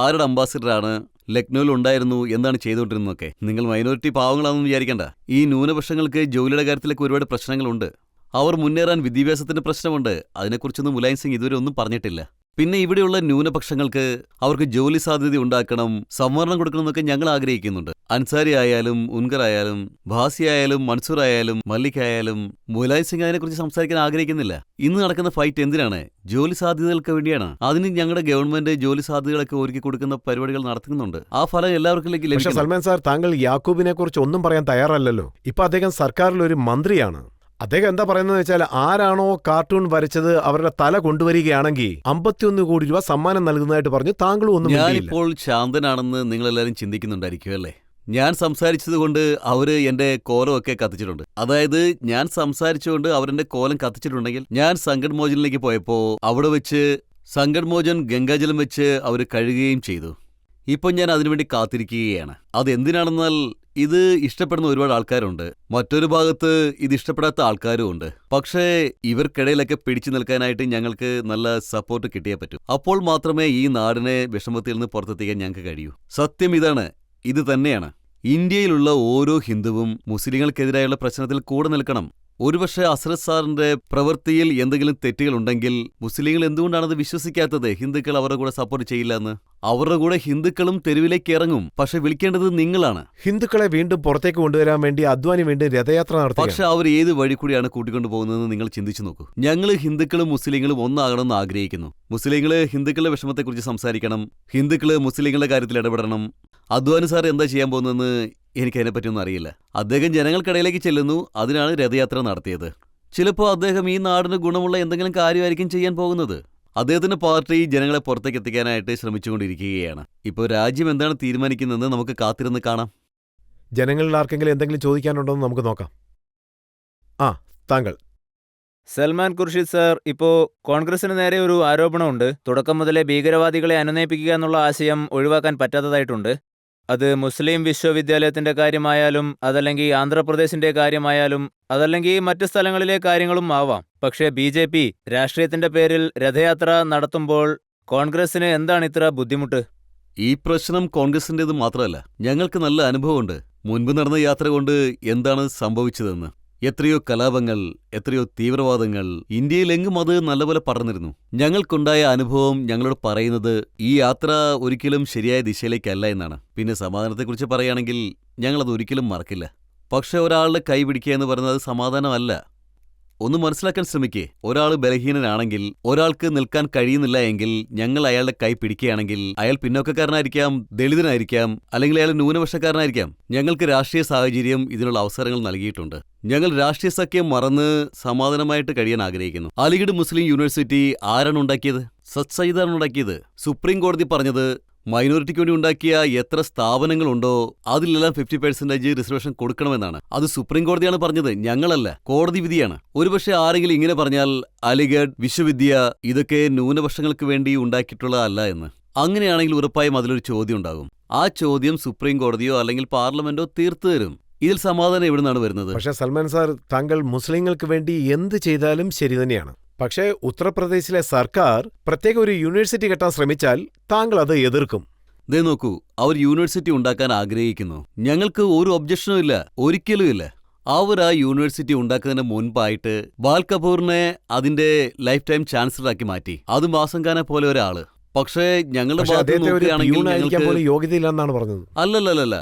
ആരുടെ അംബാസിഡറാണ്, ലക്നൌവിൽ ഉണ്ടായിരുന്നു, എന്താണ് ചെയ്തുകൊണ്ടിരുന്നതൊക്കെ. നിങ്ങൾ മൈനോറിറ്റി പാവങ്ങളാണെന്ന് വിചാരിക്കണ്ട. ഈ ന്യൂനപക്ഷങ്ങൾക്ക് ജോലിയുടെ കാര്യത്തിലൊക്കെ ഒരുപാട് പ്രശ്നങ്ങളുണ്ട്. അവർ മുന്നേറാൻ വിദ്യാഭ്യാസത്തിന്റെ പ്രശ്നമുണ്ട്. അതിനെക്കുറിച്ചൊന്നും മുലായം സിംഗ് ഇതുവരെ ഒന്നും പറഞ്ഞിട്ടില്ല. പിന്നെ ഇവിടെയുള്ള ന്യൂനപക്ഷങ്ങൾക്ക് അവർക്ക് ജോലി സാധ്യത ഉണ്ടാക്കണം, സംവരണം കൊടുക്കണം എന്നൊക്കെ ഞങ്ങൾ ആഗ്രഹിക്കുന്നുണ്ട്. അൻസാരി ആയാലും, ഉൻകർ ആയാലും, ഭാസി ആയാലും, മൻസൂർ ആയാലും, മല്ലിക് ആയാലും മുലായം സിംഗ് അതിനെക്കുറിച്ച് സംസാരിക്കാൻ ആഗ്രഹിക്കുന്നില്ല. ഇന്ന് നടക്കുന്ന ഫൈറ്റ് എന്തിനാണ്? ജോലി സാധ്യതകൾക്ക് വേണ്ടിയാണ്. അതിന് ഞങ്ങളുടെ ഗവൺമെന്റ് ജോലി സാധ്യതകളൊക്കെ ഒരുക്കി കൊടുക്കുന്ന പരിപാടികൾ നടത്തുന്നുണ്ട്. ആ ഫലം എല്ലാവർക്കും പക്ഷേ സൽമാൻ സാർ, താങ്കൾ യാക്കൂബിനെ കുറിച്ച് ഒന്നും പറയാൻ തയ്യാറല്ലല്ലോ. ഇപ്പൊ അദ്ദേഹം സർക്കാരിൽ ഒരു മന്ത്രിയാണ്. അദ്ദേഹം എന്താ പറയുന്നത് വെച്ചാൽ, ആരാണോ കാർട്ടൂൺ വരച്ചത് അവരുടെ തല കൊണ്ടുവരികയാണെങ്കിൽ 51 കോടി രൂപ സമ്മാനം നൽകുന്നതായിട്ട് പറഞ്ഞു. താങ്കളും ഒന്നും ഞാനിപ്പോൾ ശാന്തനാണെന്ന് നിങ്ങളെല്ലാവരും ചിന്തിക്കുന്നുണ്ടായിരിക്കും അല്ലേ? ഞാൻ സംസാരിച്ചതുകൊണ്ട് അവര് എന്റെ കോലമൊക്കെ കത്തിച്ചിട്ടുണ്ട്. അതായത് ഞാൻ സംസാരിച്ചുകൊണ്ട് അവരെന്റെ കോലം കത്തിച്ചിട്ടുണ്ടെങ്കിൽ, ഞാൻ സങ്കട് മോചനിലേക്ക് പോയപ്പോ അവിടെ വെച്ച് സങ്കട് മോചൻ ഗംഗാജലം വെച്ച് അവർ കഴുകുകയും ചെയ്തു. ഇപ്പൊ ഞാൻ അതിനുവേണ്ടി കാത്തിരിക്കുകയാണ്. അതെന്തിനാണെന്നാൽ, ഇത് ഇഷ്ടപ്പെടുന്ന ഒരുപാട് ആൾക്കാരുണ്ട്. മറ്റൊരു ഭാഗത്ത് ഇത് ഇഷ്ടപ്പെടാത്ത ആൾക്കാരും ഉണ്ട്. പക്ഷേ ഇവർക്കിടയിലൊക്കെ പിടിച്ചു നിൽക്കാനായിട്ട് ഞങ്ങൾക്ക് നല്ല സപ്പോർട്ട് കിട്ടിയേ പറ്റൂ. അപ്പോൾ മാത്രമേ ഈ നാടിനെ വിഷമത്തിൽ നിന്ന് പുറത്തെത്തിക്കാൻ ഞങ്ങൾക്ക് കഴിയൂ. സത്യം ഇതാണ്, ഇത് തന്നെയാണ്. ഇന്ത്യയിലുള്ള ഓരോ ഹിന്ദുവും മുസ്ലിങ്ങൾക്കെതിരായുള്ള പ്രശ്നത്തിൽ കൂടെ നിൽക്കണം. ഒരുപക്ഷെ അസ്രത് സാറിന്റെ പ്രവൃത്തിയിൽ എന്തെങ്കിലും തെറ്റുകളുണ്ടെങ്കിൽ മുസ്ലിങ്ങൾ എന്തുകൊണ്ടാണത് വിശ്വസിക്കാത്തത്? ഹിന്ദുക്കൾ അവരുടെ കൂടെ സപ്പോർട്ട് ചെയ്യില്ല എന്ന്. അവരുടെ കൂടെ ഹിന്ദുക്കളും തെരുവിലേക്ക് ഇറങ്ങും. പക്ഷെ വിളിക്കേണ്ടത് നിങ്ങളാണ്. ഹിന്ദുക്കളെ വീണ്ടും പുറത്തേക്ക് കൊണ്ടുവരാൻ വേണ്ടി അദ്വാനി വീണ്ടും രഥയാത്ര നടത്തി. പക്ഷെ അവർ ഏത് വഴി കൂടിയാണ് കൂട്ടിക്കൊണ്ടു പോകുന്നതെന്ന് നിങ്ങൾ ചിന്തിച്ചു നോക്കൂ. ഞങ്ങൾ ഹിന്ദുക്കളും മുസ്ലിങ്ങളും ഒന്നാകണമെന്ന് ആഗ്രഹിക്കുന്നു. മുസ്ലിങ്ങള് ഹിന്ദുക്കളുടെ വിഷമത്തെക്കുറിച്ച് സംസാരിക്കണം. ഹിന്ദുക്കള് മുസ്ലിങ്ങളുടെ കാര്യത്തിൽ ഇടപെടണം. അദ്വാനി സാർ എന്താ ചെയ്യാൻ പോകുന്നതെന്ന് എനിക്കതിനെപ്പറ്റിയൊന്നും അറിയില്ല. അദ്ദേഹം ജനങ്ങൾക്കിടയിലേക്ക് ചെല്ലുന്നു. അതിനാണ് രഥയാത്ര നടത്തിയത്. ചിലപ്പോൾ അദ്ദേഹം ഈ നാടിന് ഗുണമുള്ള എന്തെങ്കിലും കാര്യമായിരിക്കും ചെയ്യാൻ പോകുന്നത്. അദ്ദേഹത്തിന്റെ പാർട്ടി ജനങ്ങളെ പുറത്തേക്ക് എത്തിക്കാനായിട്ട് ശ്രമിച്ചുകൊണ്ടിരിക്കുകയാണ്. ഇപ്പോൾ രാജ്യം എന്താണ് തീരുമാനിക്കുന്നതെന്ന് നമുക്ക് കാത്തിരുന്ന് കാണാം. ജനങ്ങളിൽ ആർക്കെങ്കിലും എന്തെങ്കിലും ചോദിക്കാനുണ്ടോ എന്ന് നമുക്ക് നോക്കാം. താങ്കൾ. സൽമാൻ ഖുർഷിദ് സാർ, ഇപ്പോൾ കോൺഗ്രസിന് നേരെ ഒരു ആരോപണമുണ്ട്. തുടക്കം മുതലേ ഭീകരവാദികളെ അനുനയിപ്പിക്കുക എന്നുള്ള ആശയം ഒഴിവാക്കാൻ പറ്റാത്തതായിട്ടുണ്ട്. അത് മുസ്ലിം വിശ്വവിദ്യാലയത്തിന്റെ കാര്യമായാലും അതല്ലെങ്കിൽ ആന്ധ്രാപ്രദേശിന്റെ കാര്യമായാലും അതല്ലെങ്കിൽ മറ്റ് സ്ഥലങ്ങളിലെ കാര്യങ്ങളും ആവാം. പക്ഷേ BJP രാഷ്ട്രീയത്തിന്റെ പേരിൽ രഥയാത്ര നടത്തുമ്പോൾ കോൺഗ്രസിന് എന്താണ് ഇത്ര ബുദ്ധിമുട്ട്? ഈ പ്രശ്നം കോൺഗ്രസിന്റേത് മാത്രമല്ല, ഞങ്ങൾക്ക് നല്ല അനുഭവമുണ്ട്. മുൻപ് നടന്ന യാത്ര കൊണ്ട് എന്താണ് സംഭവിച്ചതെന്ന്. എത്രയോ കലാപങ്ങൾ, എത്രയോ തീവ്രവാദങ്ങൾ, ഇന്ത്യയിലെങ്ങും അത് നല്ലപോലെ പടർന്നിരുന്നു. ഞങ്ങൾക്കുണ്ടായ അനുഭവം ഞങ്ങളോട് പറയുന്നത് ഈ യാത്ര ഒരിക്കലും ശരിയായ ദിശയിലേക്കല്ല എന്നാണ്. പിന്നെ സമാധാനത്തെക്കുറിച്ച് പറയുകയാണെങ്കിൽ ഞങ്ങളത് ഒരിക്കലും മറക്കില്ല. പക്ഷെ ഒരാളുടെ കൈ പിടിക്കുക എന്ന് പറയുന്നത് സമാധാനമല്ല. ഒന്ന് മനസ്സിലാക്കാൻ ശ്രമിക്കേ. ഒരാൾ ബലഹീനനാണെങ്കിൽ, ഒരാൾക്ക് നിൽക്കാൻ കഴിയുന്നില്ല എങ്കിൽ ഞങ്ങൾ അയാളുടെ കൈ പിടിക്കുകയാണെങ്കിൽ അയാൾ പിന്നോക്കക്കാരനായിരിക്കാം, ദളിതനായിരിക്കാം, അല്ലെങ്കിൽ അയാൾ ന്യൂനപക്ഷക്കാരനായിരിക്കാം. ഞങ്ങൾക്ക് രാഷ്ട്രീയ സാഹചര്യം ഇതിനുള്ള അവസരങ്ങൾ നൽകിയിട്ടുണ്ട്. ഞങ്ങൾ രാഷ്ട്രീയ സഖ്യം മറന്ന് സമാധാനമായിട്ട് കഴിയാൻ ആഗ്രഹിക്കുന്നു. അലിഗഡ് മുസ്ലിം യൂണിവേഴ്സിറ്റി ആരാണ് ഉണ്ടാക്കിയത്? സത് സയ്യിദാണ് ഉണ്ടാക്കിയത്. സുപ്രീം കോടതി പറഞ്ഞത് മൈനോറിറ്റിക്ക് വേണ്ടി ഉണ്ടാക്കിയ എത്ര സ്ഥാപനങ്ങളുണ്ടോ അതിലെല്ലാം 50% റിസർവേഷൻ കൊടുക്കണമെന്നാണ്. അത് സുപ്രീം കോടതിയാണ് പറഞ്ഞത്, ഞങ്ങളല്ല. കോടതി വിധിയാണ്. ഒരുപക്ഷെ ആരെങ്കിലും ഇങ്ങനെ പറഞ്ഞാൽ അലിഗഡ് വിശ്വവിദ്യ ഇതൊക്കെ ന്യൂനപക്ഷങ്ങൾക്ക് വേണ്ടി ഉണ്ടാക്കിയിട്ടുള്ളതല്ല എന്ന്. അങ്ങനെയാണെങ്കിൽ ഉറപ്പായും അതിലൊരു ചോദ്യം ഉണ്ടാകും. ആ ചോദ്യം സുപ്രീം കോടതിയോ അല്ലെങ്കിൽ പാർലമെന്റോ തീർത്തു തരും. ഇതിൽ സമാധാനം എവിടെ നിന്നാണ് വരുന്നത്? പക്ഷേ സൽമാൻ സാർ, താങ്കൾ മുസ്ലിങ്ങൾക്ക് വേണ്ടി എന്ത് ചെയ്താലും ശരി തന്നെയാണ്. പക്ഷേ ഉത്തർപ്രദേശിലെ സർക്കാർ പ്രത്യേക ഒരു യൂണിവേഴ്സിറ്റി കെട്ടാൻ ശ്രമിച്ചാൽ താങ്കൾ അത് എതിർക്കും. ദേ നോക്കൂ, അവർ യൂണിവേഴ്സിറ്റി ഉണ്ടാക്കാൻ ആഗ്രഹിക്കുന്നു. ഞങ്ങൾക്ക് ഒരു ഒബ്ജക്ഷനും ഇല്ല, ഒരിക്കലും ഇല്ല. അവർ ആ യൂണിവേഴ്സിറ്റി ഉണ്ടാക്കുന്നതിന് മുൻപായിട്ട് ബാൽ കപൂറിനെ അതിന്റെ ലൈഫ് ടൈം ചാൻസലറാക്കി മാറ്റി. അതും ആസം ഖാനെ പോലെ ഒരാള്. പക്ഷേ ഞങ്ങളുടെ ഭാഗത്ത് നോക്കുകയാണെങ്കിൽ യോഗ്യതയില്ലെന്നാണ് പറഞ്ഞത്. അല്ലല്ലല്ല,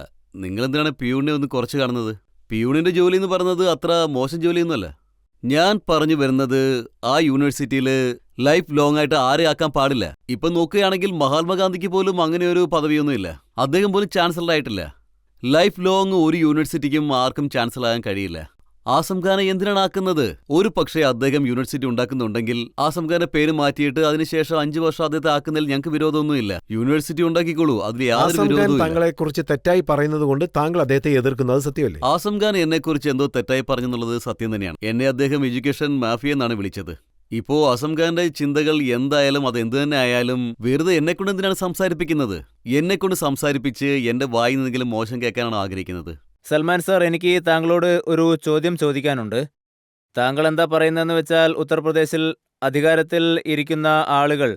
നിങ്ങളെന്തിനാണ് പിയൂണിനെ ഒന്ന് കുറച്ച് കാണുന്നത്? പിയൂണിന്റെ ജോലി എന്ന് പറയുന്നത് അത്ര മോശം ജോലിയൊന്നുമല്ല. ഞാൻ പറഞ്ഞു വരുന്നത് ആ യൂണിവേഴ്സിറ്റിയിൽ ലൈഫ് ലോങ് ആയിട്ട് ആരെ ആക്കാൻ പാടില്ല. ഇപ്പം നോക്കുകയാണെങ്കിൽ മഹാത്മാഗാന്ധിക്ക് പോലും അങ്ങനെ ഒരു പദവിയൊന്നുമില്ല. അദ്ദേഹം പോലും ചാൻസലർ ആയിട്ടില്ല. ലൈഫ് ലോങ് ഒരു യൂണിവേഴ്സിറ്റിക്കും ആർക്കും ചാൻസലർ ആകാൻ കഴിയില്ല. ആസം ഖാനെ എന്തിനാണ് ആക്കുന്നത്? ഒരു പക്ഷേ അദ്ദേഹം യൂണിവേഴ്സിറ്റി ഉണ്ടാക്കുന്നുണ്ടെങ്കിൽ ആസം ഖാന്റെ പേര് മാറ്റിയിട്ട് അതിനുശേഷം 5 വർഷം അദ്ദേഹത്തെ ആക്കുന്നതിൽ ഞങ്ങൾക്ക് വിരോധമൊന്നുമില്ല. യൂണിവേഴ്സിറ്റി ഉണ്ടാക്കിക്കോളൂ, അതിൽ യാതൊരു വിരോധവും. താങ്കളെ കുറിച്ച് തെറ്റായി പറയുന്നത് കൊണ്ട് താങ്കൾ അദ്ദേഹത്തെ എതിർക്കുന്നത് സത്യമല്ലേ? ആസം ഖാൻ എന്നെക്കുറിച്ച് എന്തോ തെറ്റായി പറഞ്ഞെന്നുള്ളത് സത്യം തന്നെയാണ്. എന്നെ അദ്ദേഹം എഡ്യൂക്കേഷൻ മാഫിയ എന്നാണ് വിളിച്ചത്. ഇപ്പോ ആസം ഖാന്റെ ചിന്തകൾ എന്തായാലും അതെന്ത് തന്നെ ആയാലും വെറുതെ എന്നെക്കൊണ്ട് എന്തിനാണ് സംസാരിപ്പിക്കുന്നത്? എന്നെക്കൊണ്ട് സംസാരിപ്പിച്ച് എന്റെ വായിൽ നിന്നെങ്കിലും മോശം കേൾക്കാനാണ് ആഗ്രഹിക്കുന്നത്. സൽമാൻ സാർ, എനിക്ക് താങ്കളോട് ഒരു ചോദ്യം ചോദിക്കാനുണ്ട്. താങ്കൾ എന്താ പറയുന്നതെന്ന് വെച്ചാൽ ഉത്തർപ്രദേശിൽ അധികാരത്തിൽ ഇരിക്കുന്ന ആളുകൾ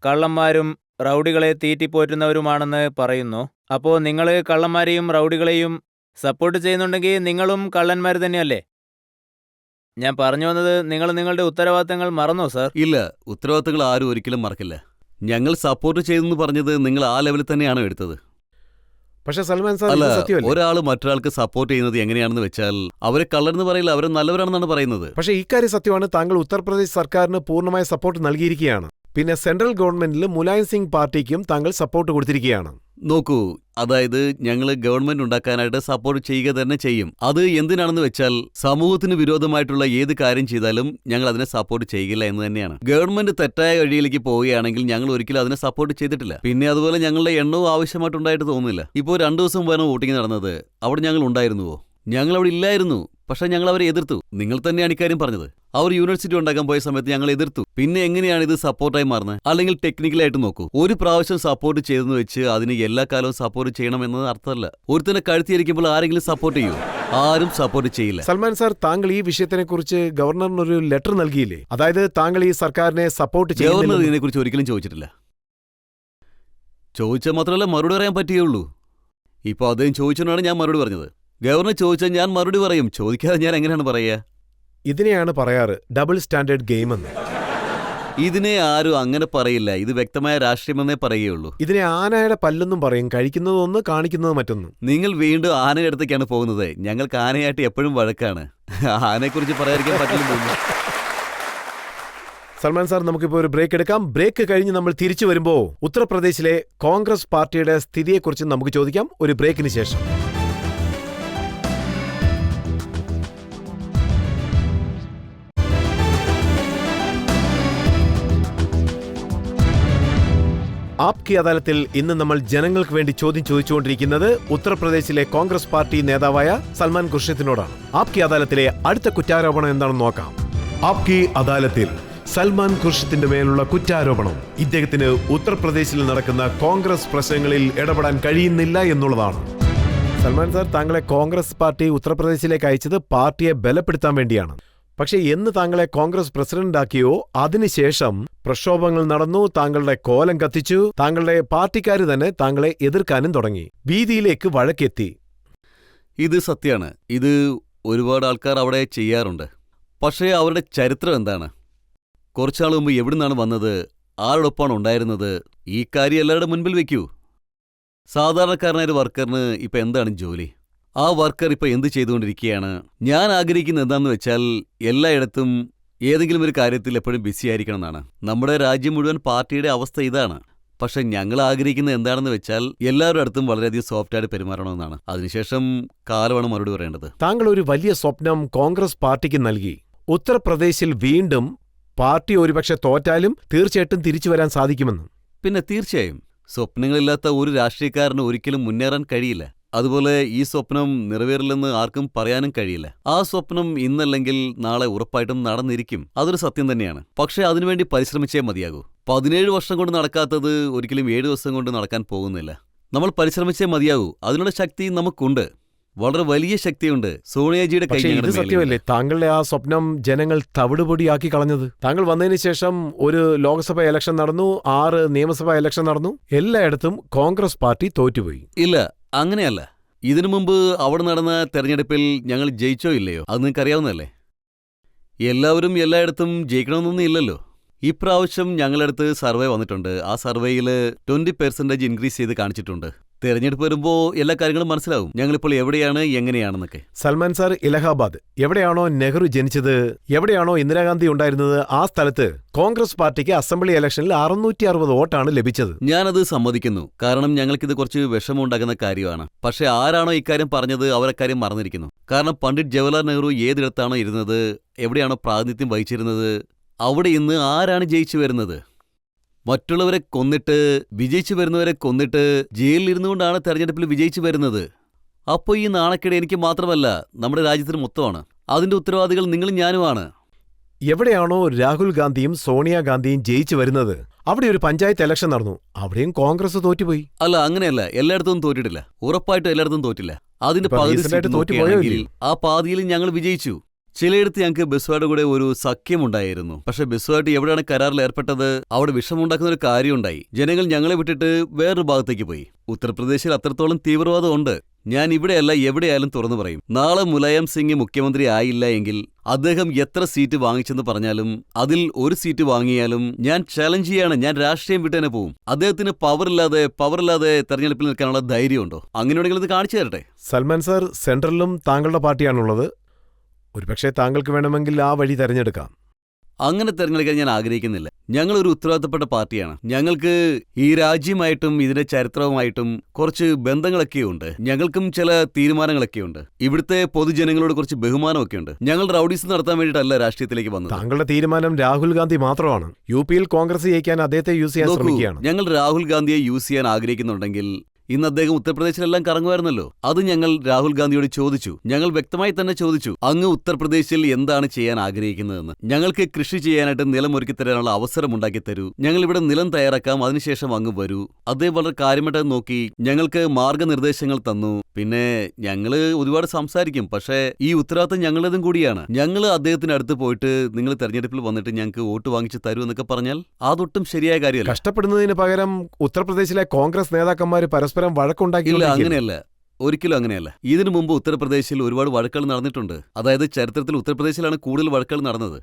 കള്ളന്മാരും റൗഡികളെ തീറ്റിപ്പോറ്റുന്നവരുമാണെന്ന് പറയുന്നു. അപ്പോൾ നിങ്ങൾ കള്ളന്മാരെയും റൗഡികളെയും സപ്പോർട്ട് ചെയ്യുന്നുണ്ടെങ്കിൽ നിങ്ങളും കള്ളന്മാർ തന്നെയല്ലേ? ഞാൻ പറഞ്ഞു വന്നത്, നിങ്ങൾ നിങ്ങളുടെ ഉത്തരവാദിത്തങ്ങൾ മറന്നോ സാർ? ഇല്ല, ഉത്തരവാദിത്തങ്ങൾ ആരും ഒരിക്കലും മറക്കില്ല. ഞങ്ങൾ സപ്പോർട്ട് ചെയ്തെന്ന് പറഞ്ഞത് നിങ്ങൾ ആ ലെവലിൽ തന്നെയാണോ എടുത്തത്? പക്ഷേ സൽമാൻ സാർ, അല്ല, സത്യമല്ലേ? ഒരാൾ മറ്റൊരാൾക്ക് സപ്പോർട്ട് ചെയ്യുന്നത് എങ്ങനെയാണെന്ന് വെച്ചാൽ അവരെ കള്ളരെന്ന് പറയില്ല, അവരെ നല്ലവരാണെന്നാണ് പറയുന്നത്. പക്ഷേ ഇക്കാര്യം സത്യമാണ്. താങ്കൾ ഉത്തർപ്രദേശ് സർക്കാരിന് പൂർണ്ണമായ സപ്പോർട്ട് നൽകിയിരിക്കുകയാണ്. പിന്നെ സെൻട്രൽ ഗവൺമെന്റിൽ മുലായം സിംഗ് പാർട്ടിക്കും താങ്കൾ സപ്പോർട്ട് കൊടുത്തിരിക്കുകയാണ്. നോക്കൂ, അതായത് ഞങ്ങൾ ഗവൺമെന്റ് ഉണ്ടാക്കാനായിട്ട് സപ്പോർട്ട് ചെയ്യുക തന്നെ ചെയ്യും. അത് എന്തിനാണെന്ന് വെച്ചാൽ സമൂഹത്തിന് വിരോധമായിട്ടുള്ള ഏത് കാര്യം ചെയ്താലും ഞങ്ങൾ അതിനെ സപ്പോർട്ട് ചെയ്യില്ല എന്ന് തന്നെയാണ്. ഗവൺമെന്റ് തെറ്റായ വഴിയിലേക്ക് പോവുകയാണെങ്കിൽ ഞങ്ങൾ ഒരിക്കലും അതിനെ സപ്പോർട്ട് ചെയ്തിട്ടില്ല. പിന്നെ അതുപോലെ ഞങ്ങളുടെ എണ്ണവും ആവശ്യമായിട്ടുണ്ടായിട്ട് തോന്നുന്നില്ല. ഇപ്പോൾ 2 ദിവസം മുമ്പാണ് വോട്ടിംഗ് നടന്നത്. അവിടെ ഞങ്ങൾ ഉണ്ടായിരുന്നുവോ? ഞങ്ങൾ അവിടെ ഇല്ലായിരുന്നു. പക്ഷെ ഞങ്ങൾ അവരെ എതിർത്തു. നിങ്ങൾ തന്നെയാണ് ഇക്കാര്യം പറഞ്ഞത്. അവർ യൂണിവേഴ്സിറ്റി ഉണ്ടാക്കാൻ പോയ സമയത്ത് ഞങ്ങൾ എതിർത്തു. പിന്നെ എങ്ങനെയാണ് ഇത് സപ്പോർട്ടായി മാറുന്നത്? അല്ലെങ്കിൽ ടെക്നിക്കലായിട്ട് നോക്കൂ, ഒരു പ്രാവശ്യം സപ്പോർട്ട് ചെയ്തെന്ന് വെച്ച് അതിന് എല്ലാ കാലവും സപ്പോർട്ട് ചെയ്യണമെന്നത് അർത്ഥമല്ല. ഒരുത്തന്നെ കഴുത്തിയിരിക്കുമ്പോൾ ആരെങ്കിലും സപ്പോർട്ട് ചെയ്യൂ? ആരും സപ്പോർട്ട് ചെയ്യില്ല. സൽമാൻ സാർ, താങ്കൾ ഈ വിഷയത്തിനെ കുറിച്ച് ഗവർണറിനൊരു ലെറ്റർ നൽകിയില്ലേ? അതായത് താങ്കൾ ഈ സർക്കാരിനെ സപ്പോർട്ട് ഗവർണർ ചെയ്യുന്നില്ല. ഇതിനെക്കുറിച്ച് ഒരിക്കലും ചോദിച്ചിട്ടില്ല. ചോദിച്ചാൽ മാത്രമല്ല മറുപടി പറയാൻ പറ്റുകയുള്ളൂ. ഇപ്പോൾ അദ്ദേഹം ചോദിച്ചതിനാണ് ഞാൻ മറുപടി പറഞ്ഞത്. ഗവർണർ ചോദിച്ചാൽ ഞാൻ മറുപടി പറയും, ചോദിക്കാതെ ഞാൻ എങ്ങനെയാണ് പറയുക? ഇതിനെയാണ് പറയാറ് ഡബിൾ സ്റ്റാൻഡേർഡ് ഗെയിം എന്ന്. ഇതിനെ ആരും അങ്ങനെ പറയില്ല. ഇത് വ്യക്തമായ രാഷ്ട്രീയമെന്നേ പറയുകയുള്ളൂ. ഇതിനെ ആനയുടെ പല്ലെന്നും പറയും. കഴിക്കുന്നത് ഒന്ന്, കാണിക്കുന്നത് മറ്റൊന്ന്. നിങ്ങൾ വീണ്ടും ആനയുടെ അടുത്തേക്കാണ് പോകുന്നത്. ഞങ്ങൾക്ക് ആനയായിട്ട് എപ്പോഴും വഴക്കാണ്. ആനയെക്കുറിച്ച് പറയാതിരിക്കാൻ പറ്റില്ല. സൽമാൻ സാർ, നമുക്കിപ്പോൾ ഒരു ബ്രേക്ക് എടുക്കാം. ബ്രേക്ക് കഴിഞ്ഞ് നമ്മൾ തിരിച്ചു വരുമ്പോൾ ഉത്തർപ്രദേശിലെ കോൺഗ്രസ് പാർട്ടിയുടെ സ്ഥിതിയെക്കുറിച്ച് നമുക്ക് ചോദിക്കാം, ഒരു ബ്രേക്കിന് ശേഷം. ആപ്കി അദാലത്തിൽ ഇന്ന് നമ്മൾ ജനങ്ങൾക്ക് വേണ്ടി ചോദ്യം ചോദിച്ചുകൊണ്ടിരിക്കുന്നത് ഉത്തർപ്രദേശിലെ കോൺഗ്രസ് പാർട്ടി നേതാവായ സൽമാൻ ഖുർഷിദിനോടാണ്. ആപ്കി അദാലത്തിലെ അടുത്ത കുറ്റാരോപണം എന്താണെന്ന് നോക്കാം. ആപ്കി അദാലത്തിൽ സൽമാൻ ഖുർഷിദിന്റെ മേലുള്ള കുറ്റാരോപണം ഇദ്ദേഹത്തിന് ഉത്തർപ്രദേശിൽ നടക്കുന്ന കോൺഗ്രസ് പ്രശ്നങ്ങളിൽ ഇടപെടാൻ കഴിയുന്നില്ല എന്നുള്ളതാണ്. സൽമാൻ സാർ, താങ്കളെ കോൺഗ്രസ് പാർട്ടി ഉത്തർപ്രദേശിലേക്ക് അയച്ചത് പാർട്ടിയെ ബലപ്പെടുത്താൻ വേണ്ടിയാണ്. പക്ഷേ എന്ന് താങ്കളെ കോൺഗ്രസ് പ്രസിഡന്റാക്കിയോ അതിനുശേഷം പ്രക്ഷോഭങ്ങൾ നടന്നു, താങ്കളുടെ കോലം കത്തിച്ചു, താങ്കളുടെ പാർട്ടിക്കാർ തന്നെ താങ്കളെ എതിർക്കാനും തുടങ്ങി, വീതിയിലേക്ക് വഴക്കെത്തി. ഇത് സത്യമാണ്. ഇത് ഒരുപാട് ആൾക്കാർ അവിടെ ചെയ്യാറുണ്ട്. പക്ഷേ അവരുടെ ചരിത്രം എന്താണ്? കുറച്ചാൾ മുമ്പ് എവിടുന്നാണ് വന്നത്, ആരോടൊപ്പമാണ് ഉണ്ടായിരുന്നത്, ഈ കാര്യം എല്ലാവരുടെ മുൻപിൽ വെക്കൂ. സാധാരണക്കാരനായ ഒരു വർക്കറിന് ഇപ്പം എന്താണ് ജോലി? ആ വർക്കർ ഇപ്പം എന്ത് ചെയ്തുകൊണ്ടിരിക്കുകയാണ്? ഞാൻ ആഗ്രഹിക്കുന്നത് എന്താണെന്ന് വെച്ചാൽ എല്ലായിടത്തും ഏതെങ്കിലും ഒരു കാര്യത്തിൽ എപ്പോഴും ബിസി ആയിരിക്കണം എന്നാണ്. നമ്മുടെ രാജ്യം മുഴുവൻ പാർട്ടിയുടെ അവസ്ഥ ഇതാണ്. പക്ഷെ ഞങ്ങൾ ആഗ്രഹിക്കുന്നത് എന്താണെന്ന് വെച്ചാൽ എല്ലാവരുടെ അടുത്തും വളരെയധികം സോഫ്റ്റായിട്ട് പെരുമാറണമെന്നാണ്. അതിനുശേഷം കാലമാണ് മറുപടി പറയേണ്ടത്. താങ്കൾ ഒരു വലിയ സ്വപ്നം കോൺഗ്രസ് പാർട്ടിക്ക് നൽകി. ഉത്തർപ്രദേശിൽ വീണ്ടും പാർട്ടി ഒരുപക്ഷെ തോറ്റാലും തീർച്ചയായിട്ടും തിരിച്ചു വരാൻ സാധിക്കുമെന്ന്. പിന്നെ തീർച്ചയായും സ്വപ്നങ്ങളില്ലാത്ത ഒരു രാഷ്ട്രീയക്കാരന് ഒരിക്കലും മുന്നേറാൻ കഴിയില്ല. അതുപോലെ ഈ സ്വപ്നം നിറവേറില്ലെന്ന് ആർക്കും പറയാനും കഴിയില്ല. ആ സ്വപ്നം ഇന്നല്ലെങ്കിൽ നാളെ ഉറപ്പായിട്ടും നടന്നിരിക്കും. അതൊരു സത്യം തന്നെയാണ്. പക്ഷേ അതിനുവേണ്ടി പരിശ്രമിച്ചേ മതിയാകൂ. 17 വർഷം കൊണ്ട് നടക്കാത്തത് ഒരിക്കലും 7 ദിവസം കൊണ്ട് നടക്കാൻ പോകുന്നില്ല. നമ്മൾ പരിശ്രമിച്ചേ മതിയാകൂ. അതിനുള്ള ശക്തി നമുക്കുണ്ട്, വളരെ വലിയ ശക്തിയുണ്ട്. സോണിയാജിയുടെ കൈ. പക്ഷേ ഇത് സത്യമല്ലേ, താങ്കളുടെ ആ സ്വപ്നം ജനങ്ങൾ തവിടുപൊടിയാക്കി കളഞ്ഞത്? താങ്കൾ വന്നതിന് ശേഷം ഒരു ലോക്സഭാ ഇലക്ഷൻ നടന്നു, 6 നിയമസഭാ ഇലക്ഷൻ നടന്നു, എല്ലായിടത്തും കോൺഗ്രസ് പാർട്ടി തോറ്റുപോയി. ഇല്ല, അങ്ങനെയല്ല. ഇതിനു മുമ്പ് അവിടെ നടന്ന തെരഞ്ഞെടുപ്പിൽ ഞങ്ങൾ ജയിച്ചോ ഇല്ലയോ അത് നിങ്ങൾക്കറിയാവുന്നതല്ലേ. എല്ലാവരും എല്ലായിടത്തും ജയിക്കണമെന്നൊന്നും ഇല്ലല്ലോ. ഇപ്രാവശ്യം ഞങ്ങളടുത്ത് സർവേ വന്നിട്ടുണ്ട്. ആ സർവേയിൽ 20% ഇൻക്രീസ് ചെയ്ത് കാണിച്ചിട്ടുണ്ട്. തെരഞ്ഞെടുപ്പ് വരുമ്പോൾ എല്ലാ കാര്യങ്ങളും മനസ്സിലാവും ഞങ്ങളിപ്പോൾ എവിടെയാണ് എങ്ങനെയാണെന്നൊക്കെ. സൽമാൻ സാർ, ഇലഹാബാദ് എവിടെയാണോ നെഹ്റു ജനിച്ചത്, എവിടെയാണോ ഇന്ദിരാഗാന്ധി ഉണ്ടായിരുന്നത്, ആ സ്ഥലത്ത് കോൺഗ്രസ് പാർട്ടിക്ക് അസംബ്ലി ഇലക്ഷനിൽ 660 വോട്ടാണ് ലഭിച്ചത്. ഞാനത് സമ്മതിക്കുന്നു. കാരണം ഞങ്ങൾക്കിത് കുറച്ച് വിഷമമുണ്ടാകുന്ന കാര്യമാണ്. പക്ഷെ ആരാണോ ഇക്കാര്യം പറഞ്ഞത് അവരക്കാര്യം മറന്നിരിക്കുന്നു. കാരണം പണ്ഡിറ്റ് ജവഹർലാൽ നെഹ്റു ഏതിടത്താണോ ഇരുന്നത്, എവിടെയാണോ പ്രാതിനിധ്യം വഹിച്ചിരുന്നത്, അവിടെ ഇന്ന് ആരാണ് ജയിച്ചു വരുന്നത്? മറ്റുള്ളവരെ കൊന്നിട്ട് വിജയിച്ചു വരുന്നവരെ കൊന്നിട്ട് ജയിലിലിരുന്നുകൊണ്ടാണ് തെരഞ്ഞെടുപ്പിൽ വിജയിച്ചു വരുന്നത്. അപ്പോൾ ഈ നാണക്കേട് എനിക്ക് മാത്രമല്ല, നമ്മുടെ രാജ്യത്തിന് മൊത്തമാണ്. അതിന്റെ ഉത്തരവാദികൾ നിങ്ങളും ഞാനുമാണ്. എവിടെയാണോ രാഹുൽ ഗാന്ധിയും സോണിയാഗാന്ധിയും ജയിച്ചു വരുന്നത് അവിടെ ഒരു പഞ്ചായത്ത് ഇലക്ഷൻ നടന്നു, അവിടെയും കോൺഗ്രസ് തോറ്റുപോയി. അല്ല, അങ്ങനെയല്ല. എല്ലായിടത്തും തോറ്റിട്ടില്ല. ഉറപ്പായിട്ടും എല്ലായിടത്തും തോറ്റില്ല. അതിന്റെ പകുതി സീറ്റ് തോറ്റുപോയെങ്കിൽ നോക്കുകയാണെങ്കിൽ ആ പാതിയിൽ ഞങ്ങൾ വിജയിച്ചു. ചിലയിടത്ത് ഞങ്ങൾക്ക് ബിസ്വായുടെ കൂടെ ഒരു സഖ്യമുണ്ടായിരുന്നു. പക്ഷെ ബിസ്വായിട്ട് എവിടെയാണ് കരാറിൽ ഏർപ്പെട്ടത് അവിടെ വിഷമുണ്ടാക്കുന്ന ഒരു കാര്യമുണ്ടായി. ജനങ്ങൾ ഞങ്ങളെ വിട്ടിട്ട് വേറൊരു ഭാഗത്തേക്ക് പോയി. ഉത്തർപ്രദേശിൽ അത്രത്തോളം തീവ്രവാദം ഉണ്ട്. ഞാൻ ഇവിടെയല്ല എവിടെയായാലും തുറന്നു പറയും. നാളെ മുലായം സിംഗ് മുഖ്യമന്ത്രി ആയില്ല എങ്കിൽ അദ്ദേഹം എത്ര സീറ്റ് വാങ്ങിച്ചെന്ന് പറഞ്ഞാലും അതിൽ ഒരു സീറ്റ് വാങ്ങിയാലും ഞാൻ ചാലഞ്ച് ചെയ്യാണ്. ഞാൻ രാഷ്ട്രീയം വിട്ട് തന്നെ പോവും. അദ്ദേഹത്തിന് പവറില്ലാതെ തെരഞ്ഞെടുപ്പിൽ നിൽക്കാനുള്ള ധൈര്യമുണ്ടോ? അങ്ങനെയുണ്ടെങ്കിൽ ഇത് കാണിച്ചു തരട്ടെ. സൽമാൻ സാർ, സെൻട്രലിലും താങ്കളുടെ പാർട്ടിയാണുള്ളത്. ഒരുപക്ഷെ താങ്കൾക്ക് വേണമെങ്കിൽ ആ വഴി തെരഞ്ഞെടുക്കാം. അങ്ങനെ തെരഞ്ഞെടുക്കാൻ ഞാൻ ആഗ്രഹിക്കുന്നില്ല. ഞങ്ങളൊരു ഉത്തരവാദിത്തപ്പെട്ട പാർട്ടിയാണ്. ഞങ്ങൾക്ക് ഈ രാജ്യമായിട്ടും ഇതിന്റെ ചരിത്രവുമായിട്ടും കുറച്ച് ബന്ധങ്ങളൊക്കെയുണ്ട്. ഞങ്ങൾക്കും ചില തീരുമാനങ്ങളൊക്കെയുണ്ട്. ഇവിടുത്തെ പൊതുജനങ്ങളോട് കുറച്ച് ബഹുമാനമൊക്കെയുണ്ട്. ഞങ്ങൾ റൌഡീസ് നടത്താൻ വേണ്ടിയിട്ടല്ല രാഷ്ട്രീയത്തിലേക്ക് വന്നത്. താങ്കളുടെ തീരുമാനം രാഹുൽ ഗാന്ധി മാത്രമാണ്. യുപിയിൽ കോൺഗ്രസ് ജയിക്കാൻ അദ്ദേഹത്തെ യൂസ് ചെയ്യാൻ ശ്രമിക്കുകയാണ്. ഞങ്ങൾ രാഹുൽ ഗാന്ധിയെ യൂസ് ചെയ്യാൻ ആഗ്രഹിക്കുന്നുണ്ടെങ്കിൽ ഇന്ന് അദ്ദേഹം ഉത്തർപ്രദേശിലെല്ലാം കറങ്ങുമായിരുന്നല്ലോ. അത് ഞങ്ങൾ രാഹുൽ ഗാന്ധിയോട് ചോദിച്ചു. ഞങ്ങൾ വ്യക്തമായി തന്നെ ചോദിച്ചു, അങ്ങ് ഉത്തർപ്രദേശിൽ എന്താണ് ചെയ്യാൻ ആഗ്രഹിക്കുന്നതെന്ന്. ഞങ്ങൾക്ക് കൃഷി ചെയ്യാനായിട്ട് നിലം ഒരുക്കി തരാനുള്ള അവസരം ഉണ്ടാക്കി തരൂ. ഞങ്ങൾ ഇവിടെ നിലം തയ്യാറാക്കാം, അതിനുശേഷം അങ്ങ് വരൂ. അദ്ദേഹം വളരെ കാര്യമായിട്ട് നോക്കി ഞങ്ങൾക്ക് മാർഗനിർദ്ദേശങ്ങൾ തന്നു. പിന്നെ ഞങ്ങള് ഒരുപാട് സംസാരിക്കും. പക്ഷേ ഈ ഉത്തരവാദിത്തം ഞങ്ങളുടേതും കൂടിയാണ്. ഞങ്ങൾ അദ്ദേഹത്തിന് അടുത്ത് പോയിട്ട് നിങ്ങൾ തെരഞ്ഞെടുപ്പിൽ വന്നിട്ട് ഞങ്ങൾക്ക് വോട്ട് വാങ്ങിച്ചു തരൂ എന്നൊക്കെ പറഞ്ഞാൽ അതൊട്ടും ശരിയായ കാര്യമല്ല. കഷ്ടപ്പെടുന്നതിന് പകരം ഉത്തർപ്രദേശിലെ കോൺഗ്രസ് നേതാക്കന്മാർ പരസ്പരം വഴക്കുണ്ടാക്കി. ഇല്ല, അങ്ങനെയല്ല, ഒരിക്കലും അങ്ങനെയല്ല. ഇതിനു മുമ്പ് ഉത്തർപ്രദേശിൽ ഒരുപാട് വഴക്കുകൾ നടന്നിട്ടുണ്ട്. അതായത് ചരിത്രത്തിൽ ഉത്തർപ്രദേശിലാണ് കൂടുതൽ വഴക്കുകൾ നടന്നത്.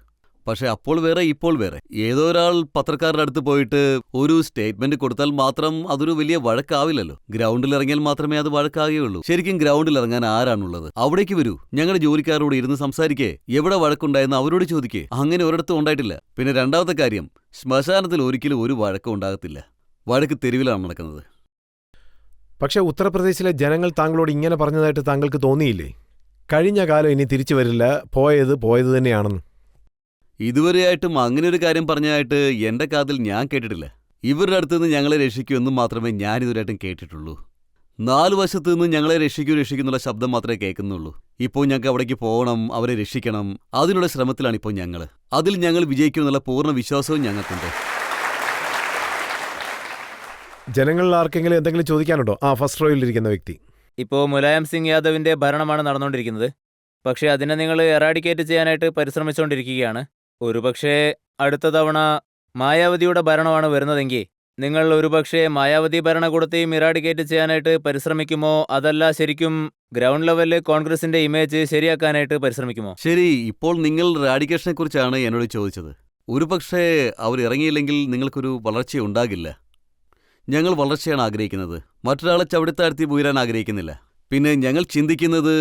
പക്ഷെ അപ്പോൾ വേറെ, ഇപ്പോൾ വേറെ. ഏതോ ഒരാൾ പത്രക്കാരുടെ അടുത്ത് പോയിട്ട് ഒരു സ്റ്റേറ്റ്മെന്റ് കൊടുത്താൽ മാത്രം അതൊരു വലിയ വഴക്കാവില്ലല്ലോ. ഗ്രൗണ്ടിൽ ഇറങ്ങിയാൽ മാത്രമേ അത് വഴക്കാകുകയുള്ളൂ. ശരിക്കും ഗ്രൗണ്ടിൽ ഇറങ്ങാൻ ആരാണുള്ളത്? അവിടേക്ക് വരൂ. ഞങ്ങളുടെ ജോലിക്കാരോട് ഇരുന്ന് സംസാരിക്കേ. എവിടെ വഴക്കുണ്ടായെന്ന് അവരോട് ചോദിക്കേ. അങ്ങനെ ഒരിടത്തും ഉണ്ടായിട്ടില്ല. പിന്നെ രണ്ടാമത്തെ കാര്യം, ശ്മശാനത്തിൽ ഒരിക്കലും ഒരു വഴക്കം ഉണ്ടാകത്തില്ല. വഴക്ക് തെരുവിലാണ് നടക്കുന്നത്. പക്ഷെ ഉത്തർപ്രദേശിലെ ജനങ്ങൾ താങ്കളോട് ഇങ്ങനെ പറഞ്ഞതായിട്ട് താങ്കൾക്ക് തോന്നിയില്ലേ? കഴിഞ്ഞ കാലം ഇനി തിരിച്ചു വരില്ല, പോയത് തന്നെയാണെന്ന്. ഇതുവരെയായിട്ടും അങ്ങനെ ഒരു കാര്യം പറഞ്ഞതായിട്ട് എന്റെ കാതിൽ ഞാൻ കേട്ടിട്ടില്ല. ഇവരുടെ അടുത്തുനിന്ന് ഞങ്ങളെ രക്ഷിക്കുമെന്നും മാത്രമേ ഞാൻ ഇതുവരെയായിട്ടും കേട്ടിട്ടുള്ളൂ. 4 വശത്തു നിന്ന് ഞങ്ങളെ രക്ഷിക്കുന്നുള്ള ശബ്ദം മാത്രമേ കേൾക്കുന്നുള്ളൂ. ഇപ്പോൾ ഞങ്ങൾക്ക് അവിടേക്ക് പോകണം, അവരെ രക്ഷിക്കണം. അതിനുള്ള ശ്രമത്തിലാണ് ഇപ്പോൾ ഞങ്ങൾ. അതിൽ ഞങ്ങൾ വിജയിക്കുമെന്നുള്ള പൂർണ്ണ വിശ്വാസവും ഞങ്ങൾക്കുണ്ട്. ജനങ്ങളിൽ ആർക്കെങ്കിലും എന്തെങ്കിലും ചോദിക്കാനുണ്ടോ? ഫസ്റ്റ് റോയിലിരിക്കുന്ന വ്യക്തി. ഇപ്പോൾ മുലായം സിംഗ് യാദവിന്റെ ഭരണമാണ് നടന്നുകൊണ്ടിരിക്കുന്നത്. പക്ഷേ അതിനെ നിങ്ങൾ എറാഡിക്കേറ്റ് ചെയ്യാനായിട്ട് പരിശ്രമിച്ചുകൊണ്ടിരിക്കുകയാണ്. ഒരുപക്ഷേ അടുത്ത തവണ മായാവതിയുടെ ഭരണമാണ് വരുന്നതെങ്കിൽ നിങ്ങൾ ഒരുപക്ഷേ മായാവതി ഭരണകൂടത്തെയും ഇറാഡിക്കേറ്റ് ചെയ്യാനായിട്ട് പരിശ്രമിക്കുമോ, അതല്ല ശരിക്കും ഗ്രൗണ്ട് ലെവലിൽ കോൺഗ്രസിന്റെ ഇമേജ് ശരിയാക്കാനായിട്ട് പരിശ്രമിക്കുമോ? ശരി, ഇപ്പോൾ നിങ്ങൾ റാഡിക്കേഷനെ കുറിച്ചാണ് എന്നോട് ചോദിച്ചത്. ഒരുപക്ഷേ അവർ ഇറങ്ങിയില്ലെങ്കിൽ നിങ്ങൾക്കൊരു വളർച്ചയുണ്ടാകില്ല. ഞങ്ങൾ വളർച്ചയാണ് ആഗ്രഹിക്കുന്നത്, മറ്റൊരാളെ ചവിട്ടിത്താഴ്ത്തി ഉയരാൻ ആഗ്രഹിക്കുന്നില്ല. പിന്നെ ഞങ്ങൾ ചിന്തിക്കുന്നത്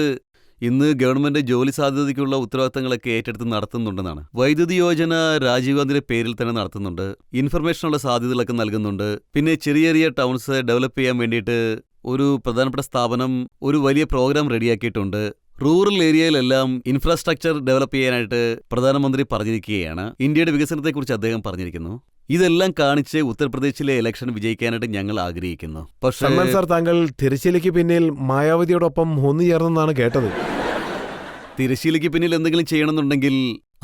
ഇന്ന് ഗവൺമെന്റ് ജോലി സാധ്യതയ്ക്കുള്ള ഉത്തരവാദിത്തങ്ങളൊക്കെ ഏറ്റെടുത്ത് നടത്തുന്നുണ്ടെന്നാണ്. വൈദ്യുതി യോജന രാജീവ് ഗാന്ധിയുടെ പേരിൽ തന്നെ നടത്തുന്നുണ്ട്. ഇൻഫർമേഷനുള്ള സാധ്യതകളൊക്കെ നൽകുന്നുണ്ട്. പിന്നെ ചെറിയ ചെറിയ ടൗൺസ് ഡെവലപ്പ് ചെയ്യാൻ വേണ്ടിയിട്ട് ഒരു പ്രധാനപ്പെട്ട സ്ഥാപനം ഒരു വലിയ പ്രോഗ്രാം റെഡിയാക്കിയിട്ടുണ്ട്. റൂറൽ ഏരിയയിലെല്ലാം ഇൻഫ്രാസ്ട്രക്ചർ ഡെവലപ്പ് ചെയ്യാനായിട്ട് പ്രധാനമന്ത്രി പറഞ്ഞിരിക്കുകയാണ്. ഇന്ത്യയുടെ വികസനത്തെക്കുറിച്ച് അദ്ദേഹം പറഞ്ഞിരിക്കുന്നു. ഇതെല്ലാം കാണിച്ച് ഉത്തർപ്രദേശിലെ ഇലക്ഷൻ വിജയിക്കാനായിട്ട് ഞങ്ങൾ ആഗ്രഹിക്കുന്നു. പക്ഷേ സൽമാൻ സാർ, താങ്കൾ തിരശ്ശീലയ്ക്ക് പിന്നിൽ മായാവതിയോടൊപ്പം ഒന്നുചേർന്നെന്നാണ് കേട്ടത്. തിരശ്ശീലയ്ക്ക് പിന്നിൽ എന്തെങ്കിലും ചെയ്യണമെന്നുണ്ടെങ്കിൽ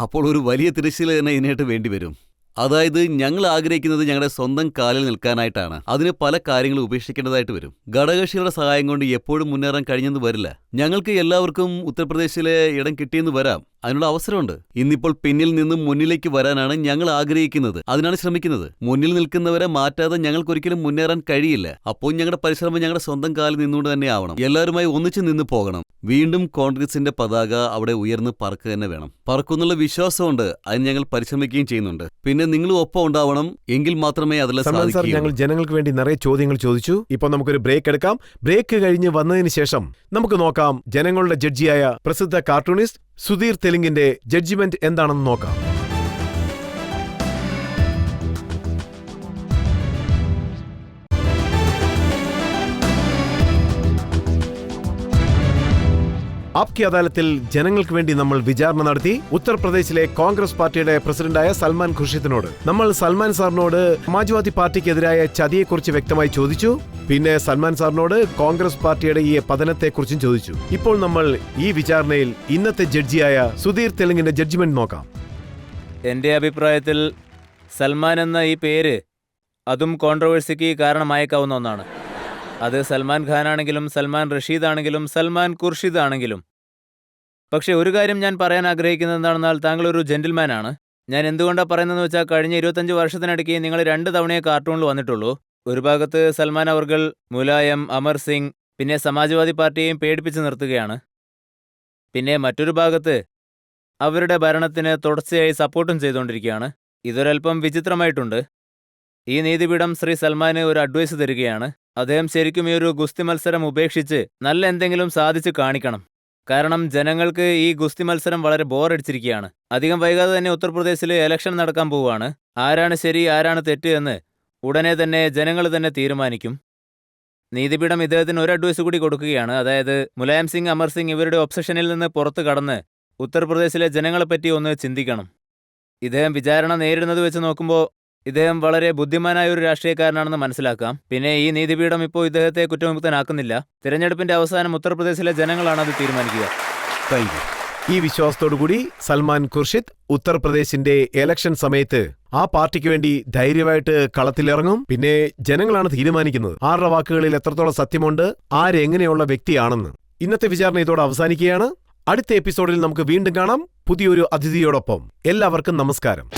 അപ്പോൾ ഒരു വലിയ തിരശ്ശീല തന്നെ ഇതിനായിട്ട് വേണ്ടിവരും. അതായത് ഞങ്ങൾ ആഗ്രഹിക്കുന്നത് ഞങ്ങളുടെ സ്വന്തം കാലിൽ നിൽക്കാനായിട്ടാണ്. അതിന് പല കാര്യങ്ങളും ഉപേക്ഷിക്കേണ്ടതായിട്ട് വരും. ഘടകകക്ഷികളുടെ സഹായം കൊണ്ട് എപ്പോഴും മുന്നേറാൻ കഴിഞ്ഞെന്ന് വരില്ല. ഞങ്ങൾക്ക് എല്ലാവർക്കും ഉത്തർപ്രദേശിലെ ഇടം കിട്ടിയെന്ന് വരാം. അതിനുള്ള അവസരമുണ്ട്. ഇന്നിപ്പോൾ പിന്നിൽ നിന്നും മുന്നിലേക്ക് വരാനാണ് ഞങ്ങൾ ആഗ്രഹിക്കുന്നത്. അതിനാണ് ശ്രമിക്കുന്നത്. മുന്നിൽ നിൽക്കുന്നവരെ മാറ്റാതെ ഞങ്ങൾക്കൊരിക്കലും മുന്നേറാൻ കഴിയില്ല. അപ്പോൾ ഞങ്ങളുടെ പരിശ്രമം ഞങ്ങളുടെ സ്വന്തം കാലിൽ നിന്നുകൊണ്ട് തന്നെ ആവണം. എല്ലാവരുമായി ഒന്നിച്ചു നിന്ന് പോകണം. വീണ്ടും കോൺഗ്രസിന്റെ പതാക അവിടെ ഉയർന്ന് പറക്കുക തന്നെ വേണം. പറക്കുന്നുള്ള വിശ്വാസമുണ്ട്. അതിന് ഞങ്ങൾ പരിശ്രമിക്കുകയും ചെയ്യുന്നുണ്ട്. പിന്നെ നിങ്ങളും ഒപ്പം ഉണ്ടാവണം. എങ്കിൽ മാത്രമേ അതെല്ലാം സൽമാൻ സാർ, സാധിക്കൂ. ഞങ്ങൾ ജനങ്ങൾക്ക് വേണ്ടി നിറയെ ചോദ്യങ്ങൾ ചോദിച്ചു. ഇപ്പോൾ നമുക്കൊരു ബ്രേക്ക് എടുക്കാം. ബ്രേക്ക് കഴിഞ്ഞ് വന്നതിന് ശേഷം നമുക്ക് നോക്കാം ജനങ്ങളുടെ ജഡ്ജിയായ പ്രസിദ്ധ കാർട്ടൂണിസ്റ്റ് സുധീർ തെലുങ്കിന്റെ ജഡ്ജിമെന്റ് എന്താണെന്ന് നോക്കാം. ആപ്കി അദാലത്തിൽ ജനങ്ങൾക്ക് വേണ്ടി നമ്മൾ വിചാരണ നടത്തി. ഉത്തർപ്രദേശിലെ കോൺഗ്രസ് പാർട്ടിയുടെ പ്രസിഡന്റായ സൽമാൻ ഖുർഷിദിനോട് നമ്മൾ സൽമാൻ സാറിനോട് സമാജ്വാദി പാർട്ടിക്കെതിരായ ചതിയെക്കുറിച്ച് വ്യക്തമായി ചോദിച്ചു. പിന്നെ സൽമാൻ സാറിനോട് കോൺഗ്രസ് പാർട്ടിയുടെ ഈ പതനത്തെക്കുറിച്ചും ചോദിച്ചു. ഇപ്പോൾ നമ്മൾ ഈ വിചാരണയിൽ ഇന്നത്തെ ജഡ്ജിയായ സുധീർ തെലുങ്കിന്റെ ജഡ്ജിമെന്റ് നോക്കാം. എൻ്റെ അഭിപ്രായത്തിൽ സൽമാൻ എന്ന ഈ പേര് അതും കോൺട്രവേഴ്സിക്ക് കാരണമായേക്കാവുന്ന ഒന്നാണ്. അത് സൽമാൻ ഖാൻ ആണെങ്കിലും സൽമാൻ റഷീദ് ആണെങ്കിലും സൽമാൻ ഖുർഷിദ് ആണെങ്കിലും. പക്ഷേ ഒരു കാര്യം ഞാൻ പറയാൻ ആഗ്രഹിക്കുന്നത് എന്താണെന്നാൽ താങ്കളൊരു ജെന്റിൽമാനാണ്. ഞാൻ എന്തുകൊണ്ടാണ് പറയുന്നതെന്ന് വെച്ചാൽ കഴിഞ്ഞ 25 വർഷത്തിനിടയ്ക്ക് നിങ്ങൾ 2 തവണയെ കാർട്ടൂണിൽ വന്നിട്ടുള്ളൂ. ഒരു ഭാഗത്ത് സൽമാൻ അവർകൾ മുലായം, അമർ സിംഗ്, പിന്നെ സമാജ്വാദി പാർട്ടിയെയും പേടിപ്പിച്ച് നിർത്തുകയാണ്. പിന്നെ മറ്റൊരു ഭാഗത്ത് അവരുടെ ഭരണത്തിന് തുടർച്ചയായി സപ്പോർട്ടും ചെയ്തുകൊണ്ടിരിക്കുകയാണ്. ഇതൊരൽപ്പം വിചിത്രമായിട്ടുണ്ട്. ഈ നീതിപീഠം ശ്രീ സൽമാന് ഒരു അഡ്വൈസ് തരികയാണ്. അദ്ദേഹം ശരിക്കും ഈ ഒരു ഗുസ്തി മത്സരം ഉപേക്ഷിച്ച് നല്ല എന്തെങ്കിലും സാധിച്ച് കാണിക്കണം. കാരണം ജനങ്ങൾക്ക് ഈ ഗുസ്തി മത്സരം വളരെ ബോറടിച്ചിരിക്കുകയാണ്. അധികം വൈകാതെ തന്നെ ഉത്തർപ്രദേശിൽ ഇലക്ഷൻ നടക്കാൻ പോവുകയാണ്. ആരാണ് ശരി ആരാണ് തെറ്റ് എന്ന് ഉടനെ തന്നെ ജനങ്ങൾ തന്നെ തീരുമാനിക്കും. നീതിപീഠം ഇദ്ദേഹത്തിന് ഒരു അഡ്വൈസ് കൂടി കൊടുക്കുകയാണ്. അതായത് മുലായം സിംഗ്, അമർ സിംഗ് ഇവരുടെ ഒബ്സഷനിൽ നിന്ന് പുറത്തു കടന്ന് ഉത്തർപ്രദേശിലെ ജനങ്ങളെപ്പറ്റി ഒന്ന് ചിന്തിക്കണം. ഇദ്ദേഹം വിചാരണ നേരിടുന്നത് വെച്ച് നോക്കുമ്പോൾ ഇദ്ദേഹം വളരെ ബുദ്ധിമാനായ ഒരു രാഷ്ട്രീയക്കാരനാണെന്ന് മനസ്സിലാക്കാം. പിന്നെ ഈ നീതിപീഠം ഇപ്പോൾ ഇദ്ദേഹത്തെ കുറ്റവിമുക്തനാക്കുന്നില്ല. തിരഞ്ഞെടുപ്പിന്റെ അവസാനം ഉത്തർപ്രദേശിലെ ജനങ്ങളാണ് അത് തീരുമാനിക്കുക. Thank you. ഈ വിശ്വാസത്തോടുകൂടി സൽമാൻ ഖുർഷിദ് ഉത്തർപ്രദേശിന്റെ ഇലക്ഷൻ സമയത്ത് ആ പാർട്ടിക്ക് വേണ്ടി ധൈര്യമായിട്ട് കളത്തിലിറങ്ങും. പിന്നെ ജനങ്ങളാണ് തീരുമാനിക്കുന്നത് ആരുടെ വാക്കുകളിൽ എത്രത്തോളം സത്യമുണ്ട്, ആരെങ്ങനെയുള്ള വ്യക്തിയാണെന്ന്. ഇന്നത്തെ വിചാരണ ഇതോടെ അവസാനിക്കുകയാണ്. അടുത്ത എപ്പിസോഡിൽ നമുക്ക് വീണ്ടും കാണാം പുതിയൊരു അതിഥിയോടൊപ്പം. എല്ലാവർക്കും നമസ്കാരം.